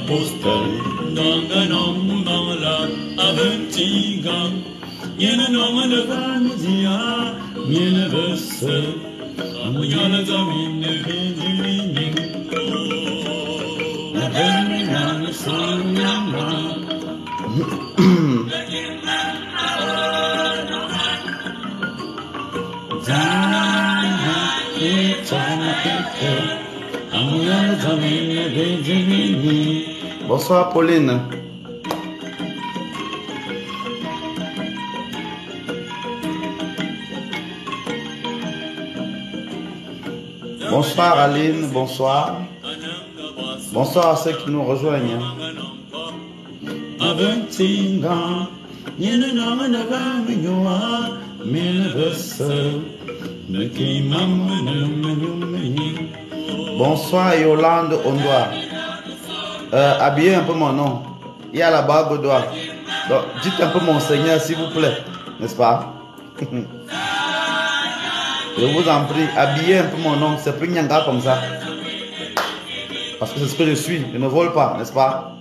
postal. Danganom bangla aventiga. Yena nomana vanzia. Yena vese. Amuyana zamine vizilini. Avenina sanyama. Bonsoir Pauline. Bonsoir Aline, bonsoir. Bonsoir à ceux qui nous rejoignent. Bonsoir Yolande Ondoa. Habillez un peu mon nom. Il y a la barbe au doigt. Donc dites un peu mon Seigneur s'il vous plaît. N'est-ce pas? Je vous en prie, habillez un peu mon nom. C'est plus Nyanga comme ça. Parce que c'est ce que je suis. Je ne vole pas, n'est-ce pas?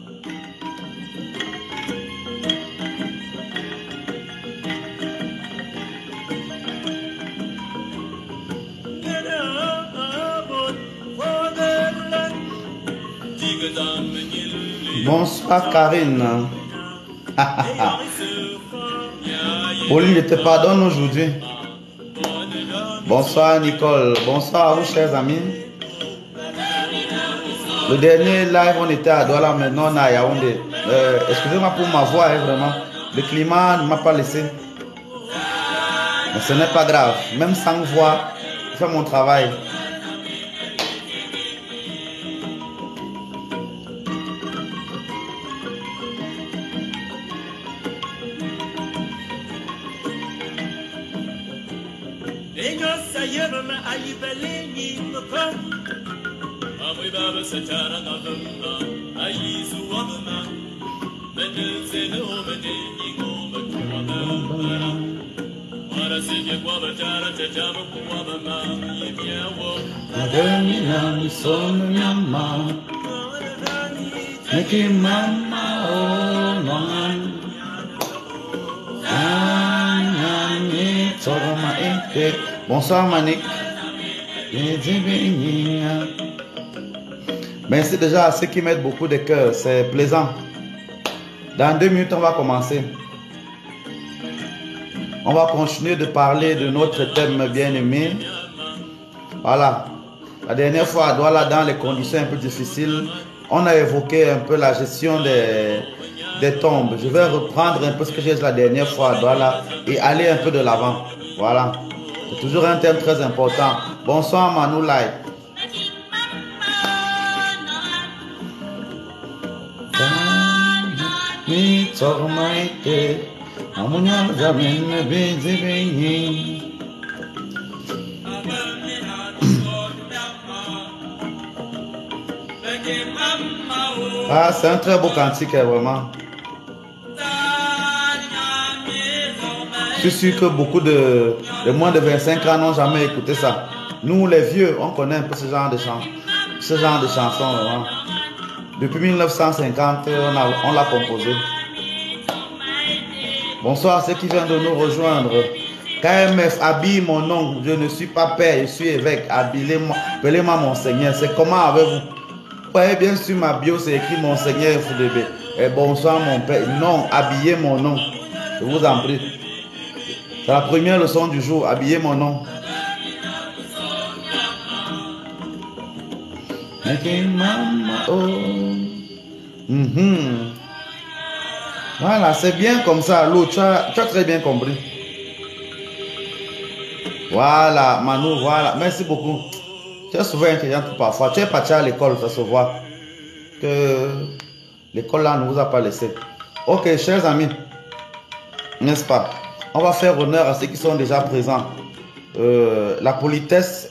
Bonsoir Karine. Pauline, je te pardonne aujourd'hui. Bonsoir Nicole. Bonsoir à vous chers amis. Le dernier live on était à Douala, maintenant on est à Yaoundé. Excusez-moi pour ma voix, vraiment. Le climat ne m'a pas laissé. Mais ce n'est pas grave. Même sans voix, je fais mon travail. Bonsoir Manik. Merci déjà à ceux qui mettent beaucoup de cœur, c'est plaisant. Dans 2 minutes, on va commencer. On va continuer de parler de notre thème bien-aimé. Voilà. La dernière fois à Douala, dans les conditions un peu difficiles, on a évoqué un peu la gestion des tombes. Je vais reprendre un peu ce que j'ai dit la dernière fois à Douala et aller un peu de l'avant. Voilà. C'est toujours un thème très important. Bonsoir Manoulaï. Ah, c'est un très beau cantique, vraiment. Je suis sûr que beaucoup de moins de 25 ans n'ont jamais écouté ça. Nous, les vieux, on connaît un peu ce genre de chansons. Vraiment. Depuis 1950, on l'a composé. Bonsoir à ceux qui viennent de nous rejoindre. KMF, habille mon nom. Je ne suis pas père, je suis évêque. Appelez-moi mon Seigneur. C'est comment avec vous? Vous voyez bien sur ma bio, c'est écrit mon Seigneur FDB. Et bonsoir mon père. Non, habillez mon nom. Je vous en prie. C'est la première leçon du jour. Habillez mon nom. Voilà, c'est bien comme ça. L'autre, tu as très bien compris. Voilà, Manu, voilà. Merci beaucoup. Tu es souvent intelligente parfois. Tu es parti à l'école, ça se voit. Que l'école là ne vous a pas laissé. Ok, chers amis. N'est-ce pas? On va faire honneur à ceux qui sont déjà présents. La politesse,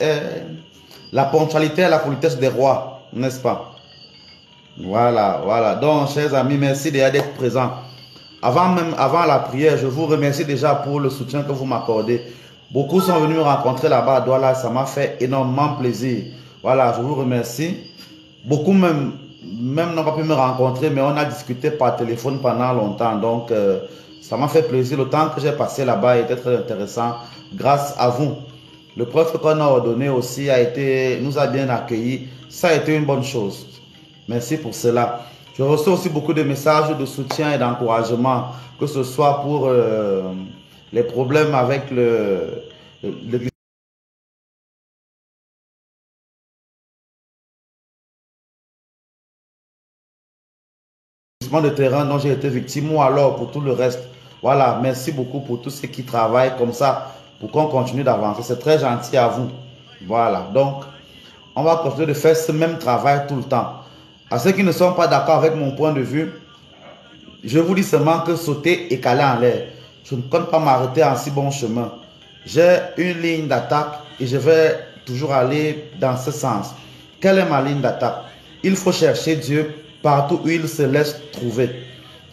la ponctualité et la politesse des rois, n'est-ce pas? Voilà, voilà. Donc, chers amis, merci déjà d'être présents. Avant la prière, je vous remercie déjà pour le soutien que vous m'accordez. Beaucoup sont venus me rencontrer là-bas à Douala, ça m'a fait énormément plaisir. Voilà, je vous remercie. Beaucoup même même n'ont pas pu me rencontrer, mais on a discuté par téléphone pendant longtemps. Donc, ça m'a fait plaisir. Le temps que j'ai passé là-bas était très intéressant grâce à vous. Le prêtre qu'on a ordonné aussi nous a bien accueillis. Ça a été une bonne chose. Merci pour cela. Je reçois aussi beaucoup de messages de soutien et d'encouragement, que ce soit pour les problèmes avec le de terrain dont j'ai été victime ou alors pour tout le reste. Voilà, merci beaucoup pour tous ceux qui travaillent comme ça pour qu'on continue d'avancer. C'est très gentil à vous. Voilà, donc on va continuer de faire ce même travail tout le temps. À ceux qui ne sont pas d'accord avec mon point de vue, je vous dis seulement que sauter et caler en l'air. Je ne compte pas m'arrêter en si bon chemin. J'ai une ligne d'attaque et je vais toujours aller dans ce sens. Quelle est ma ligne d'attaque? Il faut chercher Dieu partout où il se laisse trouver.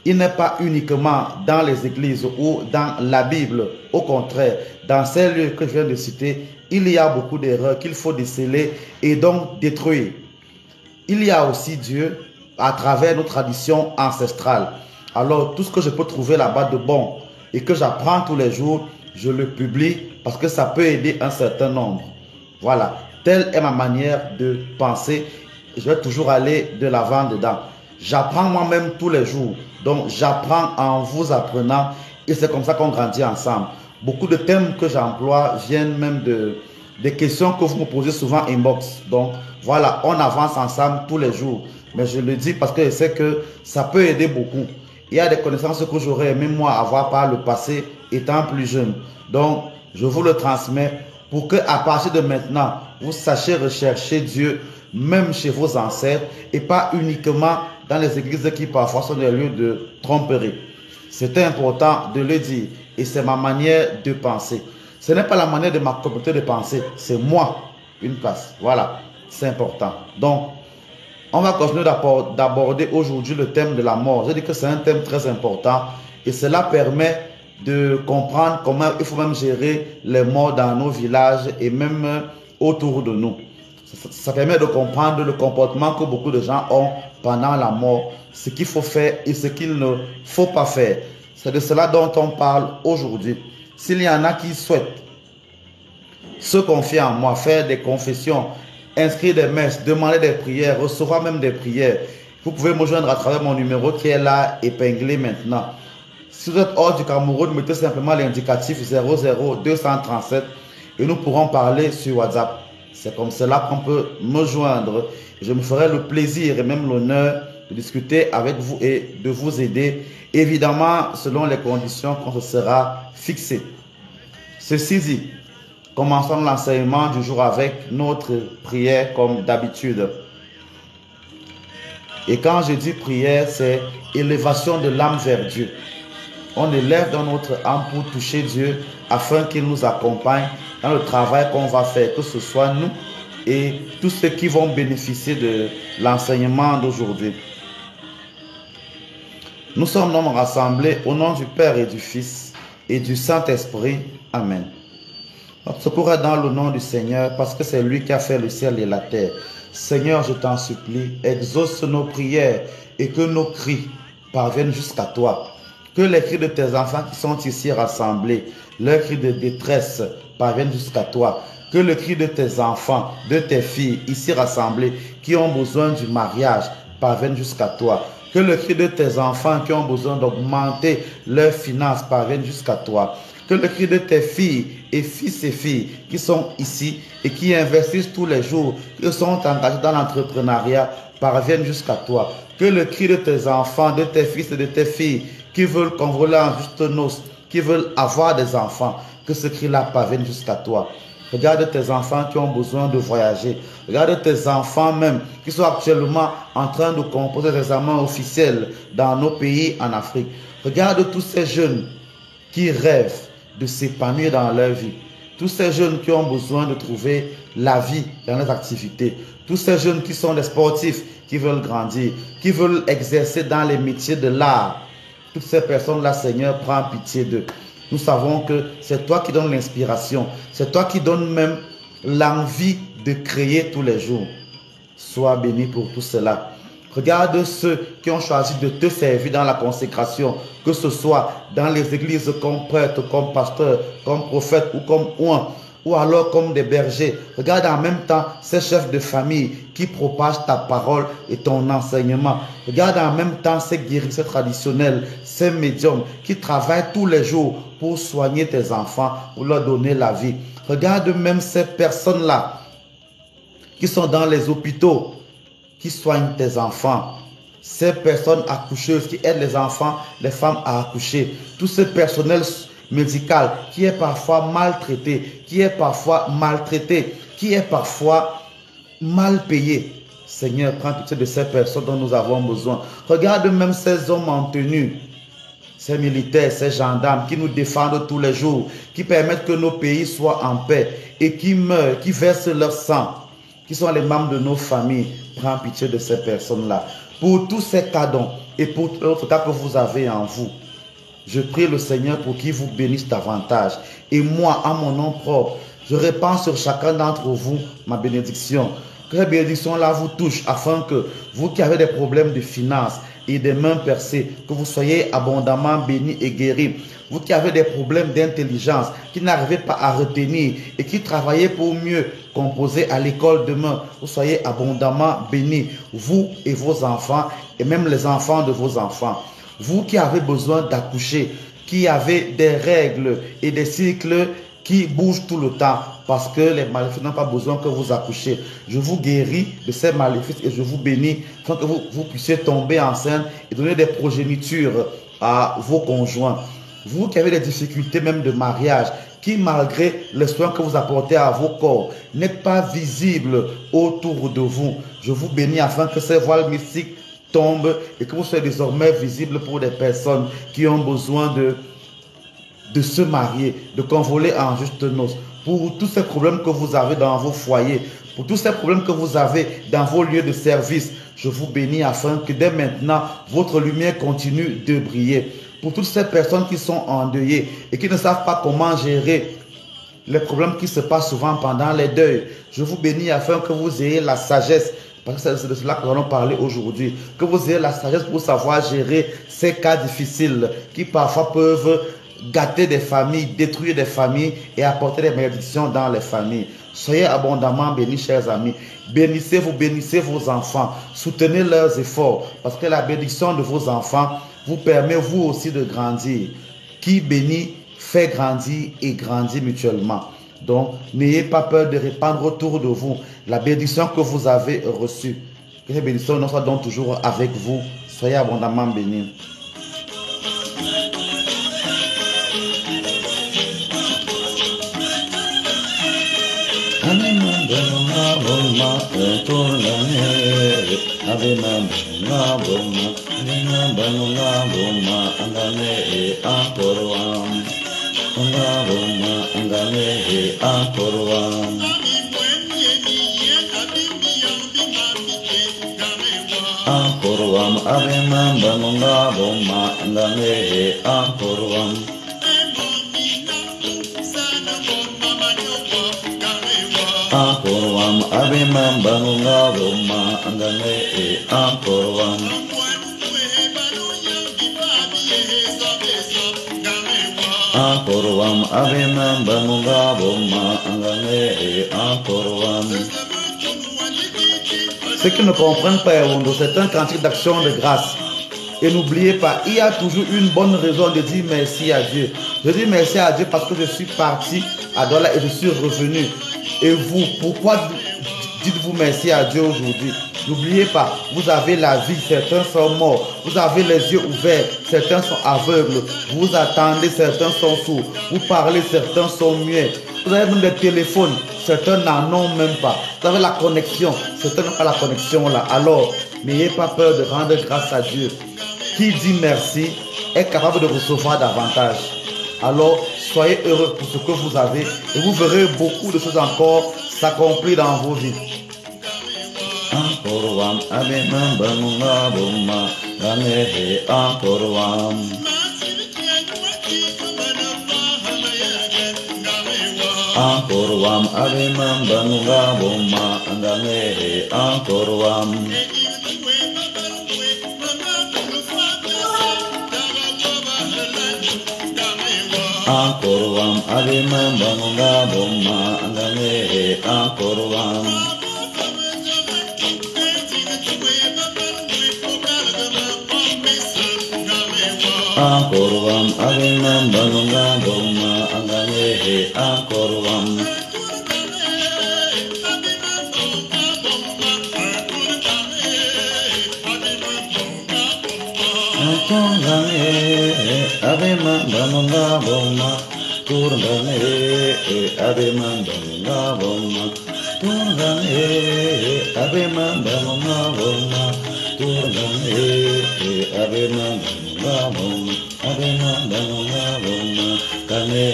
Il n'est pas uniquement dans les églises ou dans la Bible. Au contraire, dans ces lieux que je viens de citer, il y a beaucoup d'erreurs qu'il faut déceler et donc détruire. Il y a aussi Dieu à travers nos traditions ancestrales. Alors, tout ce que je peux trouver là-bas de bon et que j'apprends tous les jours, je le publie parce que ça peut aider un certain nombre. Voilà, telle est ma manière de penser. Je vais toujours aller de l'avant dedans. J'apprends moi-même tous les jours. Donc, j'apprends en vous apprenant et c'est comme ça qu'on grandit ensemble. Beaucoup de thèmes que j'emploie viennent même des questions que vous me posez souvent inbox. Donc, voilà, on avance ensemble tous les jours. Mais je le dis parce que je sais que ça peut aider beaucoup. Il y a des connaissances que j'aurais aimé moi avoir par le passé étant plus jeune. Donc, je vous le transmets pour que à partir de maintenant, vous sachiez rechercher Dieu même chez vos ancêtres et pas uniquement dans les églises qui parfois sont des lieux de tromperie. C'est important de le dire et c'est ma manière de penser. Ce n'est pas la manière de ma communauté de penser, c'est moi, une place. Voilà, c'est important. Donc, on va continuer d'aborder aujourd'hui le thème de la mort. Je dis que c'est un thème très important et cela permet de comprendre comment il faut même gérer les morts dans nos villages et même autour de nous. Ça permet de comprendre le comportement que beaucoup de gens ont pendant la mort, ce qu'il faut faire et ce qu'il ne faut pas faire. C'est de cela dont on parle aujourd'hui. S'il y en a qui souhaitent se confier en moi, faire des confessions, inscrire des messes, demander des prières, recevoir même des prières, vous pouvez me joindre à travers mon numéro qui est là épinglé maintenant. Si vous êtes hors du Cameroun, mettez simplement l'indicatif 00237 et nous pourrons parler sur WhatsApp. C'est comme cela qu'on peut me joindre. Je me ferai le plaisir et même l'honneur de discuter avec vous et de vous aider, évidemment selon les conditions qu'on se sera fixées. Ceci dit, commençons l'enseignement du jour avec notre prière comme d'habitude. Et quand je dis prière, c'est élévation de l'âme vers Dieu. On élève dans notre âme pour toucher Dieu afin qu'il nous accompagne dans le travail qu'on va faire, que ce soit nous et tous ceux qui vont bénéficier de l'enseignement d'aujourd'hui. Nous sommes donc rassemblés au nom du Père et du Fils et du Saint-Esprit. Amen. Notre secours est dans le nom du Seigneur parce que c'est lui qui a fait le ciel et la terre. Seigneur, je t'en supplie, exauce nos prières et que nos cris parviennent jusqu'à toi. Que les cris de tes enfants qui sont ici rassemblés, leurs cris de détresse parviennent jusqu'à toi. Que le cri de tes enfants, de tes filles ici rassemblées, qui ont besoin du mariage, parvienne jusqu'à toi. Que le cri de tes enfants qui ont besoin d'augmenter leurs finances parvienne jusqu'à toi. Que le cri de tes filles et filles qui sont ici et qui investissent tous les jours, qui sont engagés dans l'entrepreneuriat, parvienne jusqu'à toi. Que le cri de tes enfants, de tes fils et de tes filles qui veulent convoler en juste noces, qui veulent avoir des enfants, que ce cri-là parvienne jusqu'à toi. Regarde tes enfants qui ont besoin de voyager. Regarde tes enfants même qui sont actuellement en train de composer des examens officiels dans nos pays en Afrique. Regarde tous ces jeunes qui rêvent de s'épanouir dans leur vie. Tous ces jeunes qui ont besoin de trouver la vie dans leurs activités. Tous ces jeunes qui sont des sportifs, qui veulent grandir, qui veulent exercer dans les métiers de l'art. Toutes ces personnes-là, Seigneur, prends pitié d'eux. Nous savons que c'est toi qui donnes l'inspiration. C'est toi qui donnes même l'envie de créer tous les jours. Sois béni pour tout cela. Regarde ceux qui ont choisi de te servir dans la consécration, que ce soit dans les églises comme prêtre, comme pasteur, comme prophète ou comme oint, ou alors comme des bergers. Regarde en même temps ces chefs de famille qui propagent ta parole et ton enseignement. Regarde en même temps ces guérisseurs traditionnels, ces médiums qui travaillent tous les jours pour soigner tes enfants, pour leur donner la vie. Regarde même ces personnes-là qui sont dans les hôpitaux, qui soignent tes enfants. Ces personnes accoucheuses qui aident les enfants, les femmes à accoucher. Tout ce personnel médical qui est parfois maltraité, qui est parfois maltraité, qui est parfois mal payé. Seigneur, prends pitié de ces personnes dont nous avons besoin. Regarde même ces hommes en tenue, ces militaires, ces gendarmes qui nous défendent tous les jours, qui permettent que nos pays soient en paix et qui meurent, qui versent leur sang, qui sont les membres de nos familles. Prends pitié de ces personnes-là. Pour tous ces cadeaux et pour tous les autres cas que vous avez en vous, je prie le Seigneur pour qu'il vous bénisse davantage. Et moi, à mon nom propre, je répands sur chacun d'entre vous ma bénédiction. Que cette bénédiction-là vous touche afin que vous qui avez des problèmes de finances et des mains percées, que vous soyez abondamment bénis et guéris. Vous qui avez des problèmes d'intelligence, qui n'arrivez pas à retenir et qui travaillez pour mieux composer à l'école demain, vous soyez abondamment bénis, vous et vos enfants et même les enfants de vos enfants. Vous qui avez besoin d'accoucher, qui avez des règles et des cycles qui bougent tout le temps parce que les maléfices n'ont pas besoin que vous accouchiez. Je vous guéris de ces maléfices et je vous bénis afin que vous puissiez tomber enceinte et donner des progénitures à vos conjoints. Vous qui avez des difficultés même de mariage, qui malgré les soins que vous apportez à vos corps, n'êtes pas visible autour de vous. Je vous bénis afin que ces voiles mystiques tombent et que vous soyez désormais visible pour des personnes qui ont besoin de se marier, de convoler en juste noces. Pour tous ces problèmes que vous avez dans vos foyers, pour tous ces problèmes que vous avez dans vos lieux de service, je vous bénis afin que dès maintenant, votre lumière continue de briller. Pour toutes ces personnes qui sont endeuillées et qui ne savent pas comment gérer les problèmes qui se passent souvent pendant les deuils, je vous bénis afin que vous ayez la sagesse, parce que c'est de cela que nous allons parler aujourd'hui, que vous ayez la sagesse pour savoir gérer ces cas difficiles qui parfois peuvent gâter des familles, détruire des familles et apporter des malédictions dans les familles. Soyez abondamment bénis, chers amis. Bénissez-vous, bénissez vos enfants. Soutenez leurs efforts parce que la bénédiction de vos enfants vous permet vous aussi de grandir. Qui bénit fait grandir et grandir mutuellement. Donc, n'ayez pas peur de répandre autour de vous la bénédiction que vous avez reçue. Que cette bénédiction soit donc toujours avec vous. Soyez abondamment bénis. Ceux qui ne comprennent pas, c'est un cantique d'action de grâce. Et n'oubliez pas, il y a toujours une bonne raison de dire merci à Dieu. Je dis merci à Dieu parce que je suis parti à Douala et je suis revenu. Et vous, pourquoi dites-vous merci à Dieu aujourd'hui? N'oubliez pas, vous avez la vie, certains sont morts. Vous avez les yeux ouverts, certains sont aveugles. Vous attendez, certains sont sourds. Vous parlez, certains sont muets. Vous avez même des téléphones, certains n'en ont même pas. Vous avez la connexion, certains n'ont pas la connexion là. Alors, n'ayez pas peur de rendre grâce à Dieu. Qui dit merci est capable de recevoir davantage. Alors, soyez heureux pour ce que vous avez et vous verrez beaucoup de choses encore s'accomplir dans vos vies. Ankorwam Adimam Banunga Boma Angane Ankorwam Ankorwam Adimam Banunga Boma Angane Ankorwam Abema Banunga Boma Turgane Abema Banunga Boma Turgane Abema Banunga Boma Turgane Abema Banunga Boma Abema Banunga Boma Kane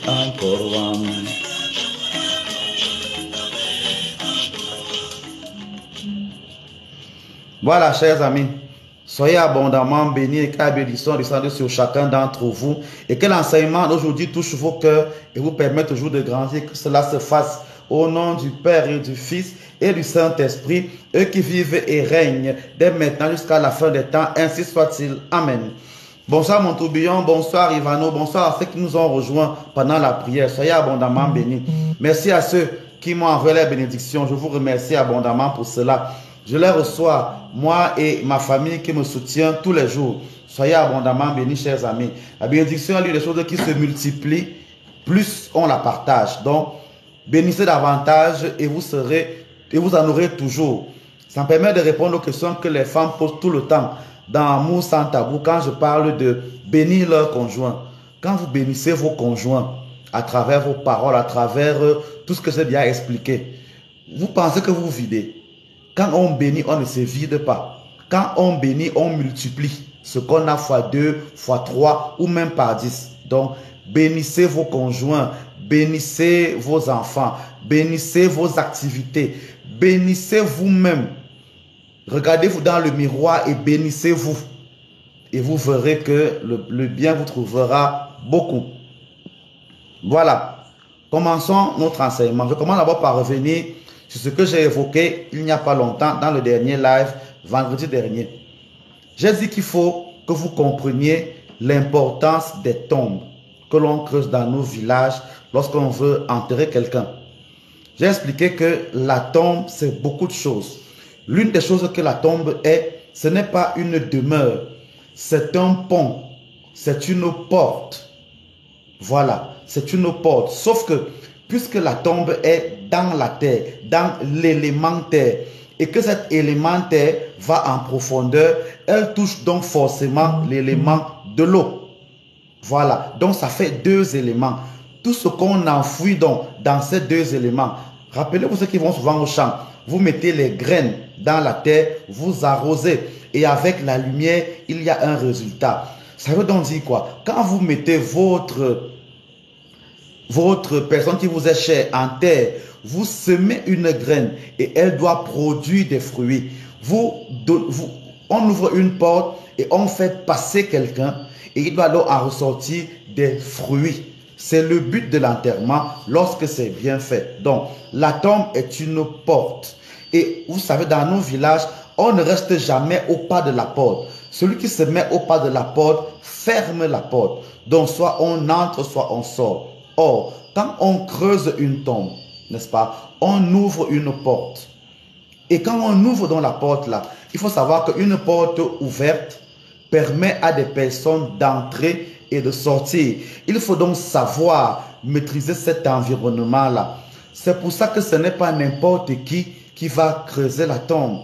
Ankorwam. Voilà, chers amis. Soyez abondamment bénis et que la bénédiction descende sur chacun d'entre vous et que l'enseignement d'aujourd'hui touche vos cœurs et vous permette toujours de grandir, que cela se fasse au nom du Père et du Fils et du Saint-Esprit, eux qui vivent et règnent dès maintenant jusqu'à la fin des temps, ainsi soit-il. Amen. Bonsoir mon tourbillon, bonsoir Ivano, bonsoir à ceux qui nous ont rejoints pendant la prière. Soyez abondamment bénis. Merci à ceux qui m'ont envoyé la bénédiction. Je vous remercie abondamment pour cela. Je les reçois, moi et ma famille qui me soutient tous les jours. Soyez abondamment bénis, chers amis. La bénédiction est l'une des choses qui se multiplient, plus on la partage. Donc, bénissez davantage et vous en aurez toujours. Ça me permet de répondre aux questions que les femmes posent tout le temps dans Amour sans tabou, quand je parle de bénir leur conjoint. Quand vous bénissez vos conjoints à travers vos paroles, à travers tout ce que j'ai déjà expliqué, vous pensez que vous vous videz. Quand on bénit, on ne se vide pas. Quand on bénit, on multiplie ce qu'on a fois 2, fois 3 ou même par 10. Donc, bénissez vos conjoints, bénissez vos enfants, bénissez vos activités, bénissez vous-même. Regardez-vous dans le miroir et bénissez-vous. Et vous verrez que le bien vous trouvera beaucoup. Voilà. Commençons notre enseignement. Je commence d'abord par revenir sur ce que j'ai évoqué il n'y a pas longtemps dans le dernier live, vendredi dernier. J'ai dit qu'il faut que vous compreniez l'importance des tombes que l'on creuse dans nos villages lorsqu'on veut enterrer quelqu'un. J'ai expliqué que la tombe, c'est beaucoup de choses. L'une des choses que la tombe est, ce n'est pas une demeure, c'est un pont, c'est une porte. Voilà, c'est une porte. Sauf que, puisque la tombe est dans la terre, dans l'élément terre, et que cet élément terre va en profondeur, elle touche donc forcément l'élément de l'eau. Voilà, donc ça fait deux éléments. Tout ce qu'on enfouit donc dans ces deux éléments, rappelez-vous ceux qui vont souvent au champ, vous mettez les graines dans la terre, vous arrosez, et avec la lumière, il y a un résultat. Ça veut donc dire quoi? Quand vous mettez votre personne qui vous est chère en terre, vous semez une graine et elle doit produire des fruits. On ouvre une porte et on fait passer quelqu'un et il doit alors en ressortir des fruits. C'est le but de l'enterrement lorsque c'est bien fait. Donc, la tombe est une porte. Et vous savez, dans nos villages, on ne reste jamais au pas de la porte. Celui qui se met au pas de la porte ferme la porte. Donc, soit on entre, soit on sort. Or, quand on creuse une tombe, n'est-ce pas, on ouvre une porte. Et quand on ouvre dans la porte là, il faut savoir qu'une porte ouverte permet à des personnes d'entrer et de sortir. Il faut donc savoir maîtriser cet environnement là. C'est pour ça que ce n'est pas n'importe qui va creuser la tombe.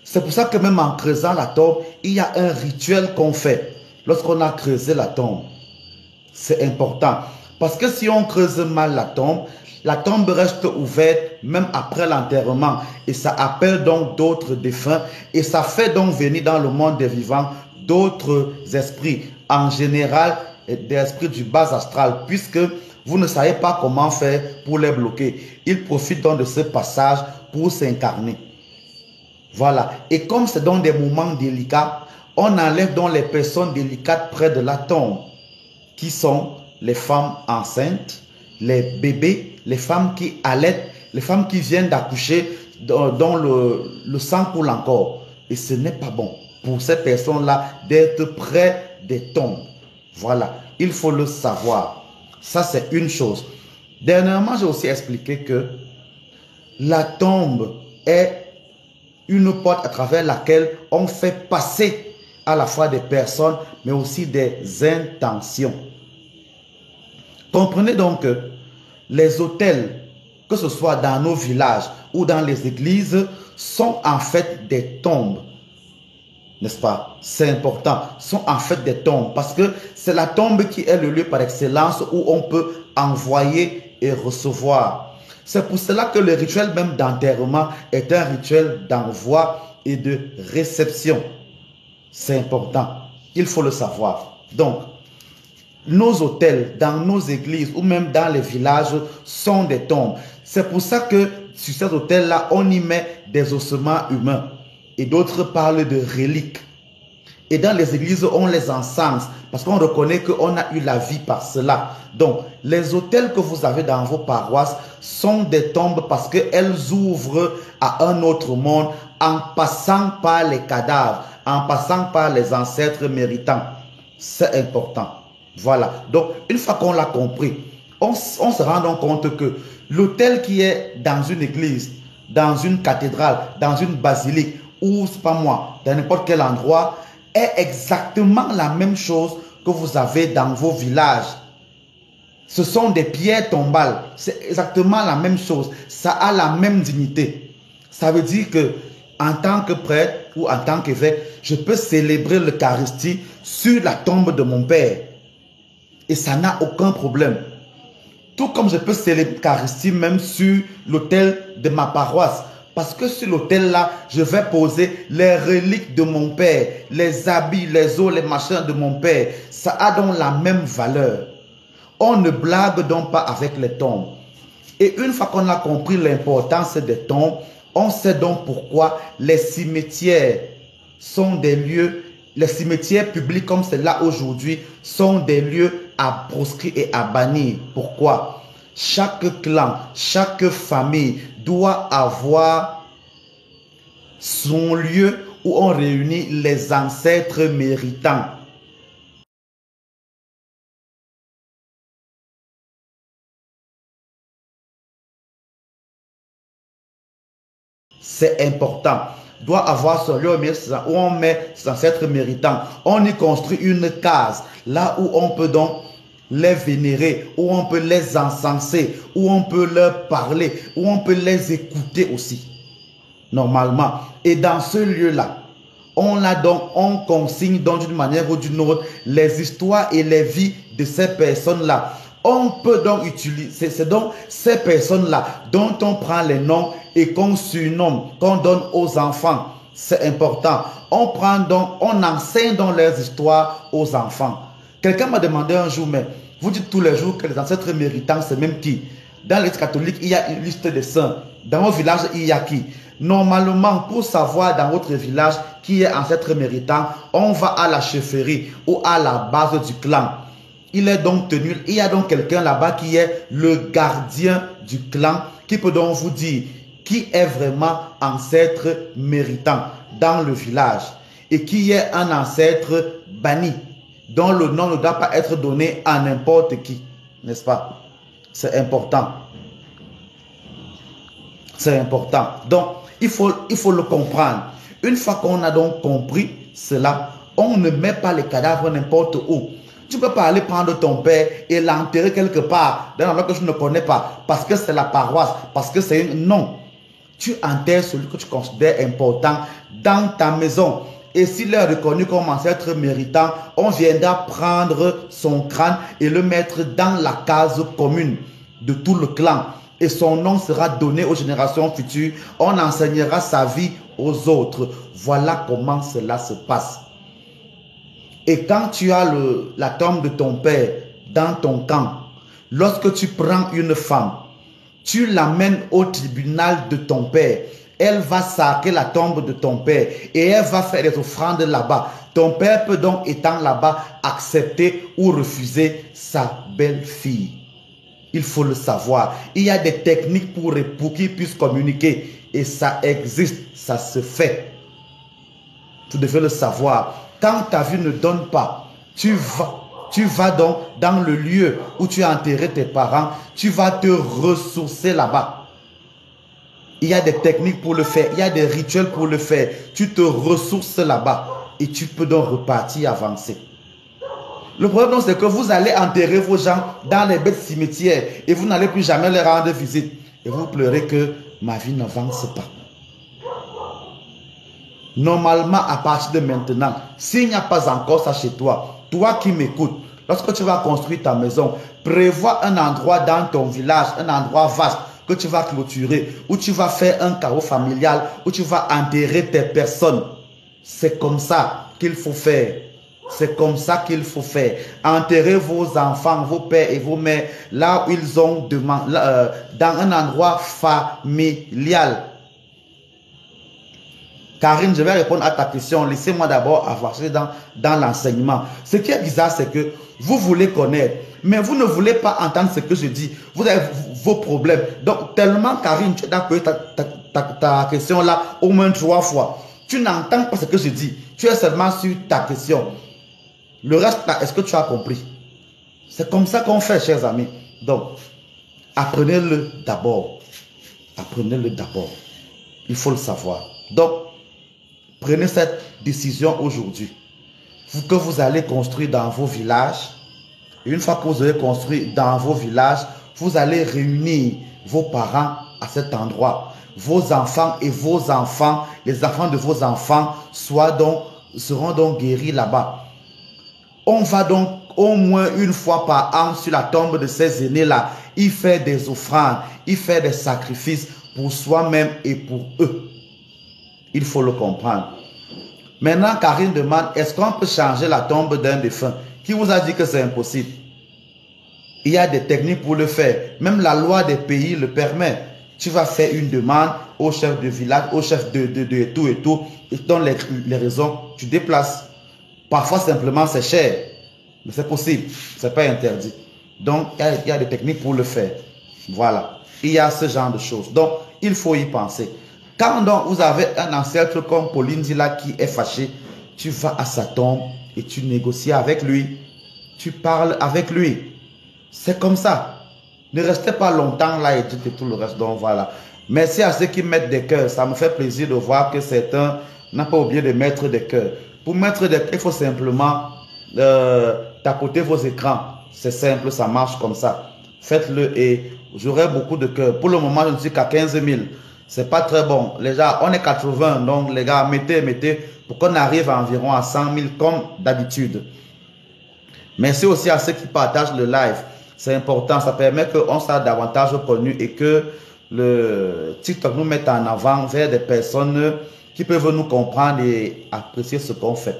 C'est pour ça que même en creusant la tombe, il y a un rituel qu'on fait lorsqu'on a creusé la tombe. C'est important. Parce que si on creuse mal la tombe reste ouverte même après l'enterrement. Et ça appelle donc d'autres défunts. Et ça fait donc venir dans le monde des vivants d'autres esprits. En général, des esprits du bas astral. Puisque vous ne savez pas comment faire pour les bloquer. Ils profitent donc de ce passage pour s'incarner. Voilà. Et comme c'est dans des moments délicats, on enlève donc les personnes délicates près de la tombe. Qui sont les femmes enceintes, les bébés, les femmes qui allaitent, les femmes qui viennent d'accoucher, dont le sang coule encore. Et ce n'est pas bon pour ces personnes-là d'être près des tombes. Voilà. Il faut le savoir. Ça, c'est une chose. Dernièrement, j'ai aussi expliqué que la tombe est une porte à travers laquelle on fait passer à la fois des personnes, mais aussi des intentions. Comprenez donc que les autels, que ce soit dans nos villages ou dans les églises, sont en fait des tombes. N'est-ce pas? C'est important. Sont en fait des tombes parce que c'est la tombe qui est le lieu par excellence où on peut envoyer et recevoir. C'est pour cela que le rituel même d'enterrement est un rituel d'envoi et de réception. C'est important. Il faut le savoir. Donc, nos autels dans nos églises ou même dans les villages sont des tombes. C'est pour ça que sur ces autels-là, on y met des ossements humains. Et d'autres parlent de reliques. Et dans les églises, on les encense parce qu'on reconnaît qu'on a eu la vie par cela. Donc, les autels que vous avez dans vos paroisses sont des tombes parce qu'elles ouvrent à un autre monde en passant par les cadavres, en passant par les ancêtres méritants. C'est important. Voilà. Donc, une fois qu'on l'a compris, on se rend donc compte que l'autel qui est dans une église, dans une cathédrale, dans une basilique, ou, c'est pas moi, dans n'importe quel endroit, est exactement la même chose que vous avez dans vos villages. Ce sont des pierres tombales. C'est exactement la même chose. Ça a la même dignité. Ça veut dire que en tant que prêtre ou en tant qu'évêque, je peux célébrer l'Eucharistie sur la tombe de mon père. Et ça n'a aucun problème. Tout comme je peux célébrer l'Eucharistie même sur l'autel de ma paroisse. Parce que sur l'autel-là, je vais poser les reliques de mon père, les habits, les os, les machins de mon père. Ça a donc la même valeur. On ne blague donc pas avec les tombes. Et une fois qu'on a compris l'importance des tombes, on sait donc pourquoi les cimetières sont des lieux, les cimetières publics comme c'est là aujourd'hui, sont des lieux à proscrire et à bannir. Pourquoi? Chaque clan, chaque famille doit avoir son lieu où on réunit les ancêtres méritants. C'est important. Doit avoir son lieu où on met ses ancêtres méritants. On y construit une case, là où on peut donc les vénérer, où on peut les encenser, où on peut leur parler, où on peut les écouter aussi, normalement. Et dans ce lieu-là, on consigne donc d'une manière ou d'une autre les histoires et les vies de ces personnes-là. On peut donc utiliser, c'est donc ces personnes-là dont on prend les noms et qu'on surnomme, qu'on donne aux enfants. C'est important. On enseigne donc leurs histoires aux enfants. Quelqu'un m'a demandé un jour, mais vous dites tous les jours que les ancêtres méritants, c'est même qui? Dans l'Église catholique, il y a une liste des saints. Dans vos villages, il y a qui? Normalement, pour savoir dans votre village qui est ancêtre méritant, on va à la chefferie ou à la base du clan. Il est donc tenu, il y a donc quelqu'un là-bas qui est le gardien du clan, qui peut donc vous dire qui est vraiment ancêtre méritant dans le village et qui est un ancêtre banni, dont le nom ne doit pas être donné à n'importe qui, n'est-ce pas? C'est important. C'est important. Donc, il faut le comprendre. Une fois qu'on a donc compris cela, on ne met pas les cadavres n'importe où. Tu ne peux pas aller prendre ton père et l'enterrer quelque part, dans un endroit que je ne connais pas, parce que c'est la paroisse, parce que c'est une... Non. Tu enterres celui que tu considères important dans ta maison. Et s'il est reconnu comme ancêtre méritant, on viendra prendre son crâne et le mettre dans la case commune de tout le clan. Et son nom sera donné aux générations futures. On enseignera sa vie aux autres. Voilà comment cela se passe. Et quand tu as la tombe de ton père dans ton camp, lorsque tu prends une femme, tu l'amènes au tribunal de ton père. Elle va sacrer la tombe de ton père et elle va faire des offrandes là-bas. Ton père peut donc, étant là-bas, accepter ou refuser sa belle-fille. Il faut le savoir. Il y a des techniques pour qu'ils puissent communiquer. Et ça existe, ça se fait. Tu devais le savoir. Quand ta vie ne donne pas, tu Tu vas donc dans le lieu où tu as enterré tes parents, tu vas te ressourcer là-bas. Il y a des techniques pour le faire, il y a des rituels pour le faire. Tu te ressources là-bas et tu peux donc repartir, avancer. Le problème, c'est que vous allez enterrer vos gens dans les bêtes cimetières et vous n'allez plus jamais les rendre visite. Et vous pleurez que ma vie n'avance pas. Normalement, à partir de maintenant, s'il n'y a pas encore ça chez toi, toi qui m'écoutes, lorsque tu vas construire ta maison, prévois un endroit dans ton village, un endroit vaste que tu vas clôturer, où tu vas faire un carreau familial, où tu vas enterrer tes personnes. C'est comme ça qu'il faut faire. C'est comme ça qu'il faut faire. Enterrez vos enfants, vos pères et vos mères là où ils ont demandé, dans un endroit familial. Karine, je vais répondre à ta question. Laissez-moi d'abord avancer dans l'enseignement. Ce qui est bizarre, c'est que vous voulez connaître, mais vous ne voulez pas entendre ce que je dis. Vous avez vos problèmes. Donc, tellement, Karine, tu as posé ta question là au moins 3 fois. Tu n'entends pas ce que je dis. Tu es seulement sur ta question. Le reste, est-ce que tu as compris? C'est comme ça qu'on fait, chers amis. Donc, apprenez-le d'abord. Apprenez-le d'abord. Il faut le savoir. Donc, prenez cette décision aujourd'hui. Que vous allez construire dans vos villages. Et une fois que vous aurez construit dans vos villages, vous allez réunir vos parents à cet endroit. Vos enfants et vos enfants, les enfants de vos enfants seront donc guéris là-bas. On va donc au moins une fois par an sur la tombe de ces aînés-là, y faire des offrandes, y faire des sacrifices pour soi-même et pour eux. Il faut le comprendre. Maintenant, Karine demande, est-ce qu'on peut changer la tombe d'un défunt? Qui vous a dit que c'est impossible? Il y a des techniques pour le faire. Même la loi des pays le permet. Tu vas faire une demande au chef de village, au chef de tout et tout. Et dans les raisons, tu déplaces. Parfois, simplement, c'est cher. Mais c'est possible. Ce n'est pas interdit. Donc, il y a des techniques pour le faire. Voilà. Il y a ce genre de choses. Donc, il faut y penser. Quand donc vous avez un ancêtre comme Pauline Zila qui est fâché, tu vas à sa tombe et tu négocies avec lui. Tu parles avec lui. C'est comme ça. Ne restez pas longtemps là et dites tout le reste. Donc voilà. Merci à ceux qui mettent des cœurs. Ça me fait plaisir de voir que certains n'ont pas oublié de mettre des cœurs. Pour mettre des cœurs, il faut simplement tapoter vos écrans. C'est simple, ça marche comme ça. Faites-le et j'aurai beaucoup de cœurs. Pour le moment, je ne suis qu'à 15 000. C'est pas très bon. Les gens, on est 80. Donc les gars, mettez pour qu'on arrive environ à 100 000 comme d'habitude. Merci aussi à ceux qui partagent le live. C'est important. Ça permet qu'on soit davantage connu et que le TikTok nous mette en avant vers des personnes qui peuvent nous comprendre et apprécier ce qu'on fait.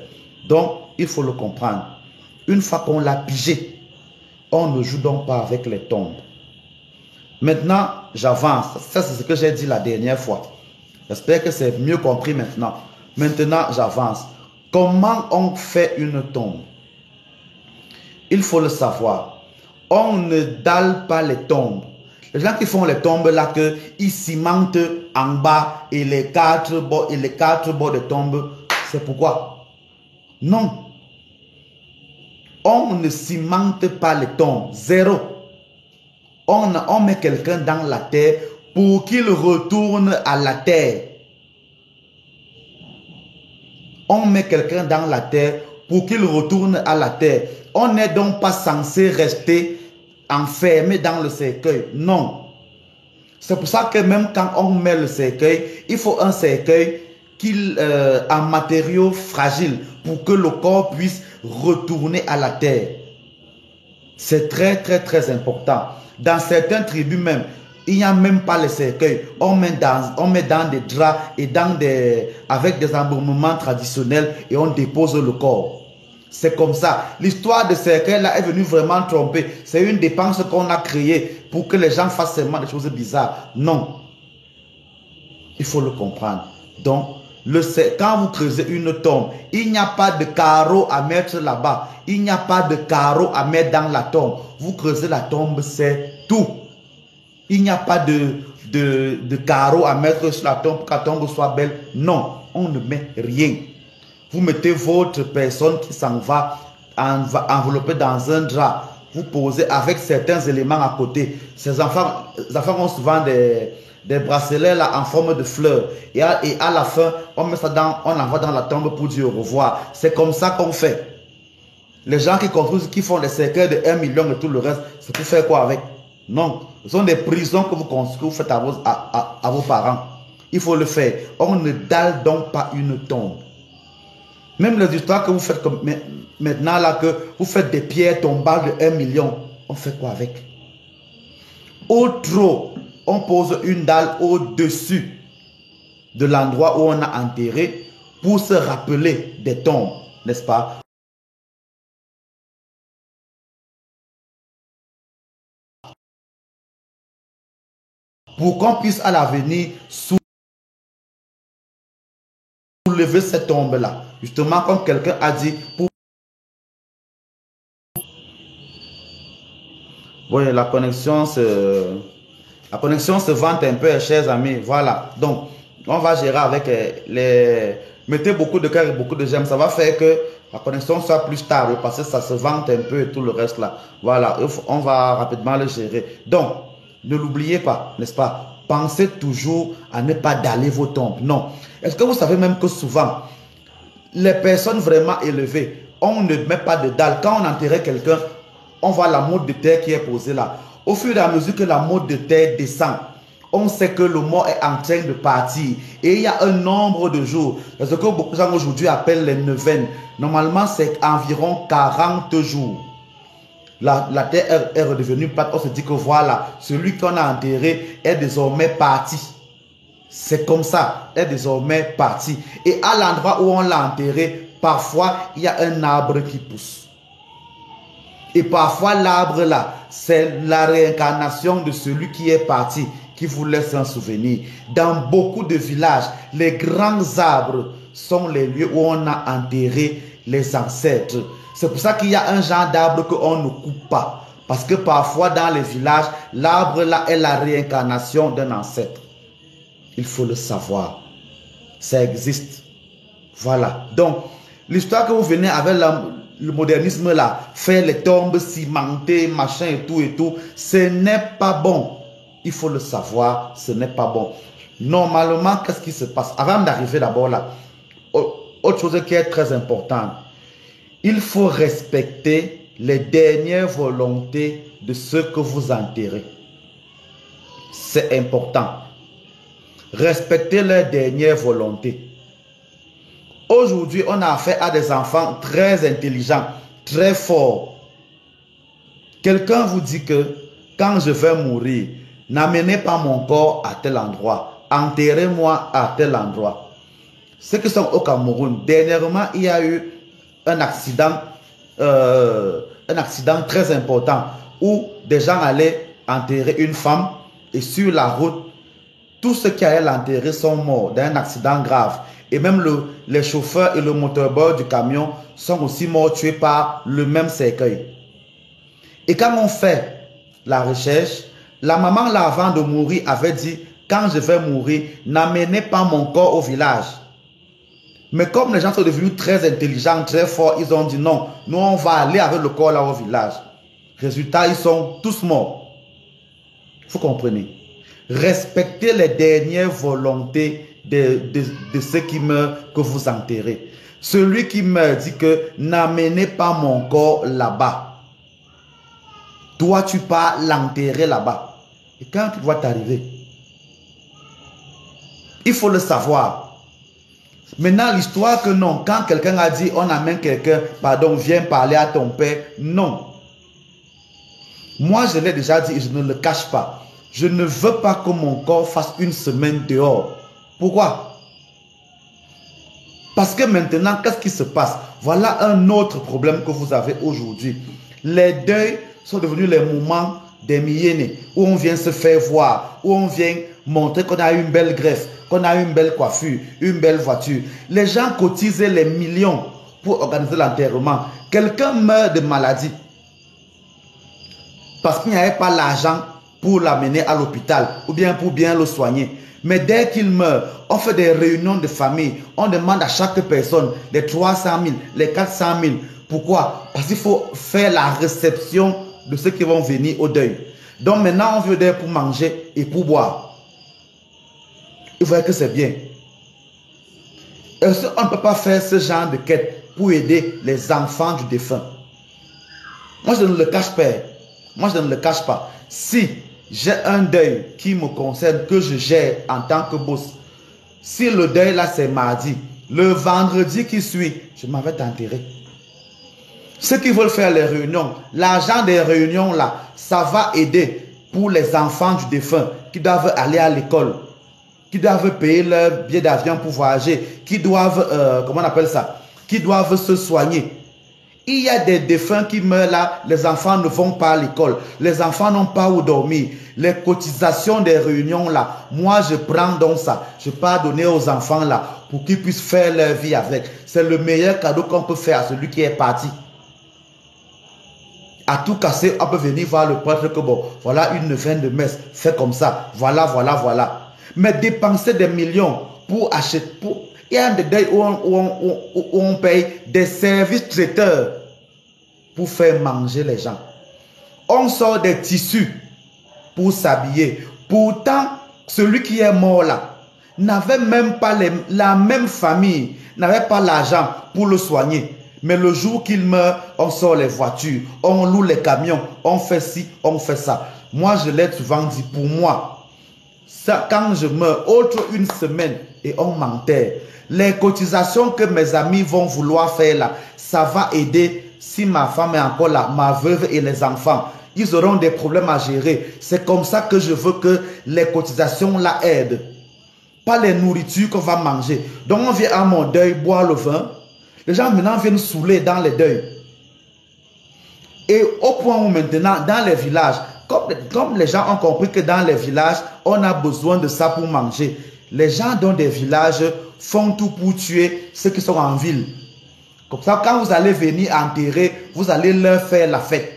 Donc, il faut le comprendre. Une fois qu'on l'a pigé, on ne joue donc pas avec les tombes. Maintenant, j'avance. Ça, c'est ce que j'ai dit la dernière fois. J'espère que c'est mieux compris maintenant. Maintenant, j'avance. Comment on fait une tombe? Il faut le savoir. On ne dalle pas les tombes. Les gens qui font les tombes là, ils cimentent en bas et les quatre bords de tombe, c'est pourquoi? Non. On ne cimente pas les tombes. Zéro. On met quelqu'un dans la terre pour qu'il retourne à la terre. On met quelqu'un dans la terre pour qu'il retourne à la terre. On n'est donc pas censé rester enfermé dans le cercueil. Non. C'est pour ça que même quand on met le cercueil, il faut un cercueil en matériaux fragiles pour que le corps puisse retourner à la terre. C'est très très très important. Dans certaines tribus même, il n'y a même pas le cercueil. On met dans des draps et avec des embaumements traditionnels et on dépose le corps. C'est comme ça. L'histoire de cercueil là est venue vraiment tromper. C'est une dépense qu'on a créée pour que les gens fassent seulement des choses bizarres. Non. Il faut le comprendre. Donc, quand vous creusez une tombe, il n'y a pas de carreau à mettre là-bas. Il n'y a pas de carreau à mettre dans la tombe. Vous creusez la tombe, c'est tout. Il n'y a pas de carreau à mettre sur la tombe pour que la tombe soit belle. Non, on ne met rien. Vous mettez votre personne qui s'en va enveloppé dans un drap. Vous posez avec certains éléments à côté. Ces enfants ont souvent des bracelets là en forme de fleurs. Et à la fin, on met ça on l'envoie dans la tombe pour dire au revoir. C'est comme ça qu'on fait. Les gens qui construisent, qui font des cercueils de 1 million et tout le reste, c'est pour faire quoi avec? Non. Ce sont des prisons que vous faites à vos parents. Il faut le faire. On ne dalle donc pas une tombe. Même les histoires que vous faites comme maintenant là, que vous faites des pierres tombales de 1 million, on fait quoi avec? Au trop, on pose une dalle au-dessus de l'endroit où on a enterré pour se rappeler des tombes, n'est-ce pas? Pour qu'on puisse à l'avenir soulever cette tombe-là. Justement, comme quelqu'un a dit, oui, la connexion se vante un peu, chers amis. Voilà. Donc, on va gérer avec les... Mettez beaucoup de cœur et beaucoup de j'aime. Ça va faire que la connexion soit plus stable parce que ça se vante un peu et tout le reste là. Voilà. On va rapidement le gérer. Donc, ne l'oubliez pas, n'est-ce pas? Pensez toujours à ne pas daller vos tombes. Non. Est-ce que vous savez même que souvent, les personnes vraiment élevées, on ne met pas de dalle. Quand on enterrait quelqu'un, on voit la motte de terre qui est posée là. Au fur et à mesure que la motte de terre descend, on sait que le mort est en train de partir. Et il y a un nombre de jours. Ce que beaucoup de gens aujourd'hui appellent les neuvaines. Normalement, c'est environ 40 jours. La terre est redevenue plate. On se dit que voilà, celui qu'on a enterré est désormais parti. C'est comme ça, est désormais parti. Et à l'endroit où on l'a enterré, parfois, il y a un arbre qui pousse. Et parfois, l'arbre là, c'est la réincarnation de celui qui est parti, qui vous laisse un souvenir. Dans beaucoup de villages, les grands arbres sont les lieux où on a enterré les ancêtres. C'est pour ça qu'il y a un genre d'arbre qu'on ne coupe pas. Parce que parfois, dans les villages, l'arbre là est la réincarnation d'un ancêtre. Il faut le savoir. Ça existe. Voilà. Donc, l'histoire que vous venez avec le modernisme là, faire les tombes cimentées, machin et tout, ce n'est pas bon. Il faut le savoir, ce n'est pas bon. Normalement, qu'est-ce qui se passe? Avant d'arriver d'abord là, autre chose qui est très importante, il faut respecter les dernières volontés de ceux que vous enterrez. C'est important. Respectez leurs dernières volontés. Aujourd'hui, on a affaire à des enfants très intelligents, très forts. Quelqu'un vous dit que quand je vais mourir, n'amenez pas mon corps à tel endroit, enterrez-moi à tel endroit. Ceux qui sont au Cameroun, dernièrement, il y a eu un accident très important où des gens allaient enterrer une femme et sur la route, tous ceux qui allaient l'enterrer sont morts d'un accident grave. Et même les chauffeurs et le motorbord du camion sont aussi morts tués par le même cercueil. Et quand on fait la recherche, la maman là avant de mourir avait dit, quand je vais mourir, n'amenez pas mon corps au village. Mais comme les gens sont devenus très intelligents, très forts, ils ont dit non, nous on va aller avec le corps là au village. Résultat, ils sont tous morts. Vous comprenez? Respectez les dernières volontés de ceux qui meurent, que vous enterrez. Celui qui meurt dit que n'amenez pas mon corps là-bas. Toi, tu pars l'enterrer là-bas. Et quand tu dois t'arriver, il faut le savoir. Maintenant, l'histoire que non, quand quelqu'un a dit, on amène quelqu'un, pardon, viens parler à ton père, non. Moi, je l'ai déjà dit et je ne le cache pas. Je ne veux pas que mon corps fasse une semaine dehors. Pourquoi? Parce que maintenant, qu'est-ce qui se passe? Voilà un autre problème que vous avez aujourd'hui. Les deuils sont devenus les moments des millénaires où on vient se faire voir, où on vient montrer qu'on a une belle greffe, qu'on a une belle coiffure, une belle voiture. Les gens cotisaient les millions pour organiser l'enterrement. Quelqu'un meurt de maladie parce qu'il n'y avait pas l'argent pour l'amener à l'hôpital ou bien pour bien le soigner. Mais dès qu'il meurt, on fait des réunions de famille. On demande à chaque personne les 300 000, les 400 000. Pourquoi? Parce qu'il faut faire la réception de ceux qui vont venir au deuil. Donc maintenant, on veut d'ailleurs pour manger et pour boire. Vous voyez que c'est bien. Est-ce qu'on ne peut pas faire ce genre de quête pour aider les enfants du défunt? Moi, je ne le cache pas. Moi, je ne le cache pas. Si j'ai un deuil qui me concerne, que je gère en tant que boss, si le deuil là c'est mardi, le vendredi qui suit, je m'en vais t'enterrer. Ceux qui veulent faire les réunions, l'argent des réunions là, ça va aider pour les enfants du défunt qui doivent aller à l'école, qui doivent payer leur billet d'avion pour voyager, qui doivent, comment on appelle ça, qui doivent se soigner. Il y a des défunts qui meurent là, les enfants ne vont pas à l'école, les enfants n'ont pas où dormir. Les cotisations des réunions là, moi je prends donc ça, je pars donner aux enfants là pour qu'ils puissent faire leur vie avec. C'est le meilleur cadeau qu'on peut faire à celui qui est parti. À tout casser, on peut venir voir le prêtre que bon, voilà une neuvaine de messe, fais comme ça, voilà, voilà, voilà. Mais dépenser des millions pour acheter, il y a des deuils où on paye des services traiteurs pour faire manger les gens. On sort des tissus pour s'habiller. Pourtant, celui qui est mort là n'avait même pas la même famille, n'avait pas l'argent pour le soigner. Mais le jour qu'il meurt, on sort les voitures, on loue les camions, on fait ci, on fait ça. Moi, je l'ai souvent dit, pour moi, ça, quand je meurs, autre une semaine et on m'enterre. Les cotisations que mes amis vont vouloir faire là, ça va aider si ma femme est encore là, ma veuve et les enfants. Ils auront des problèmes à gérer. C'est comme ça que je veux que les cotisations là aident. Pas les nourritures qu'on va manger. Donc on vient à mon deuil boire le vin. Les gens maintenant viennent saouler dans les deuils. Et au point où maintenant, dans les villages, comme les gens ont compris que dans les villages, on a besoin de ça pour manger. Les gens dans des villages font tout pour tuer ceux qui sont en ville. Comme ça, quand vous allez venir enterrer, vous allez leur faire la fête.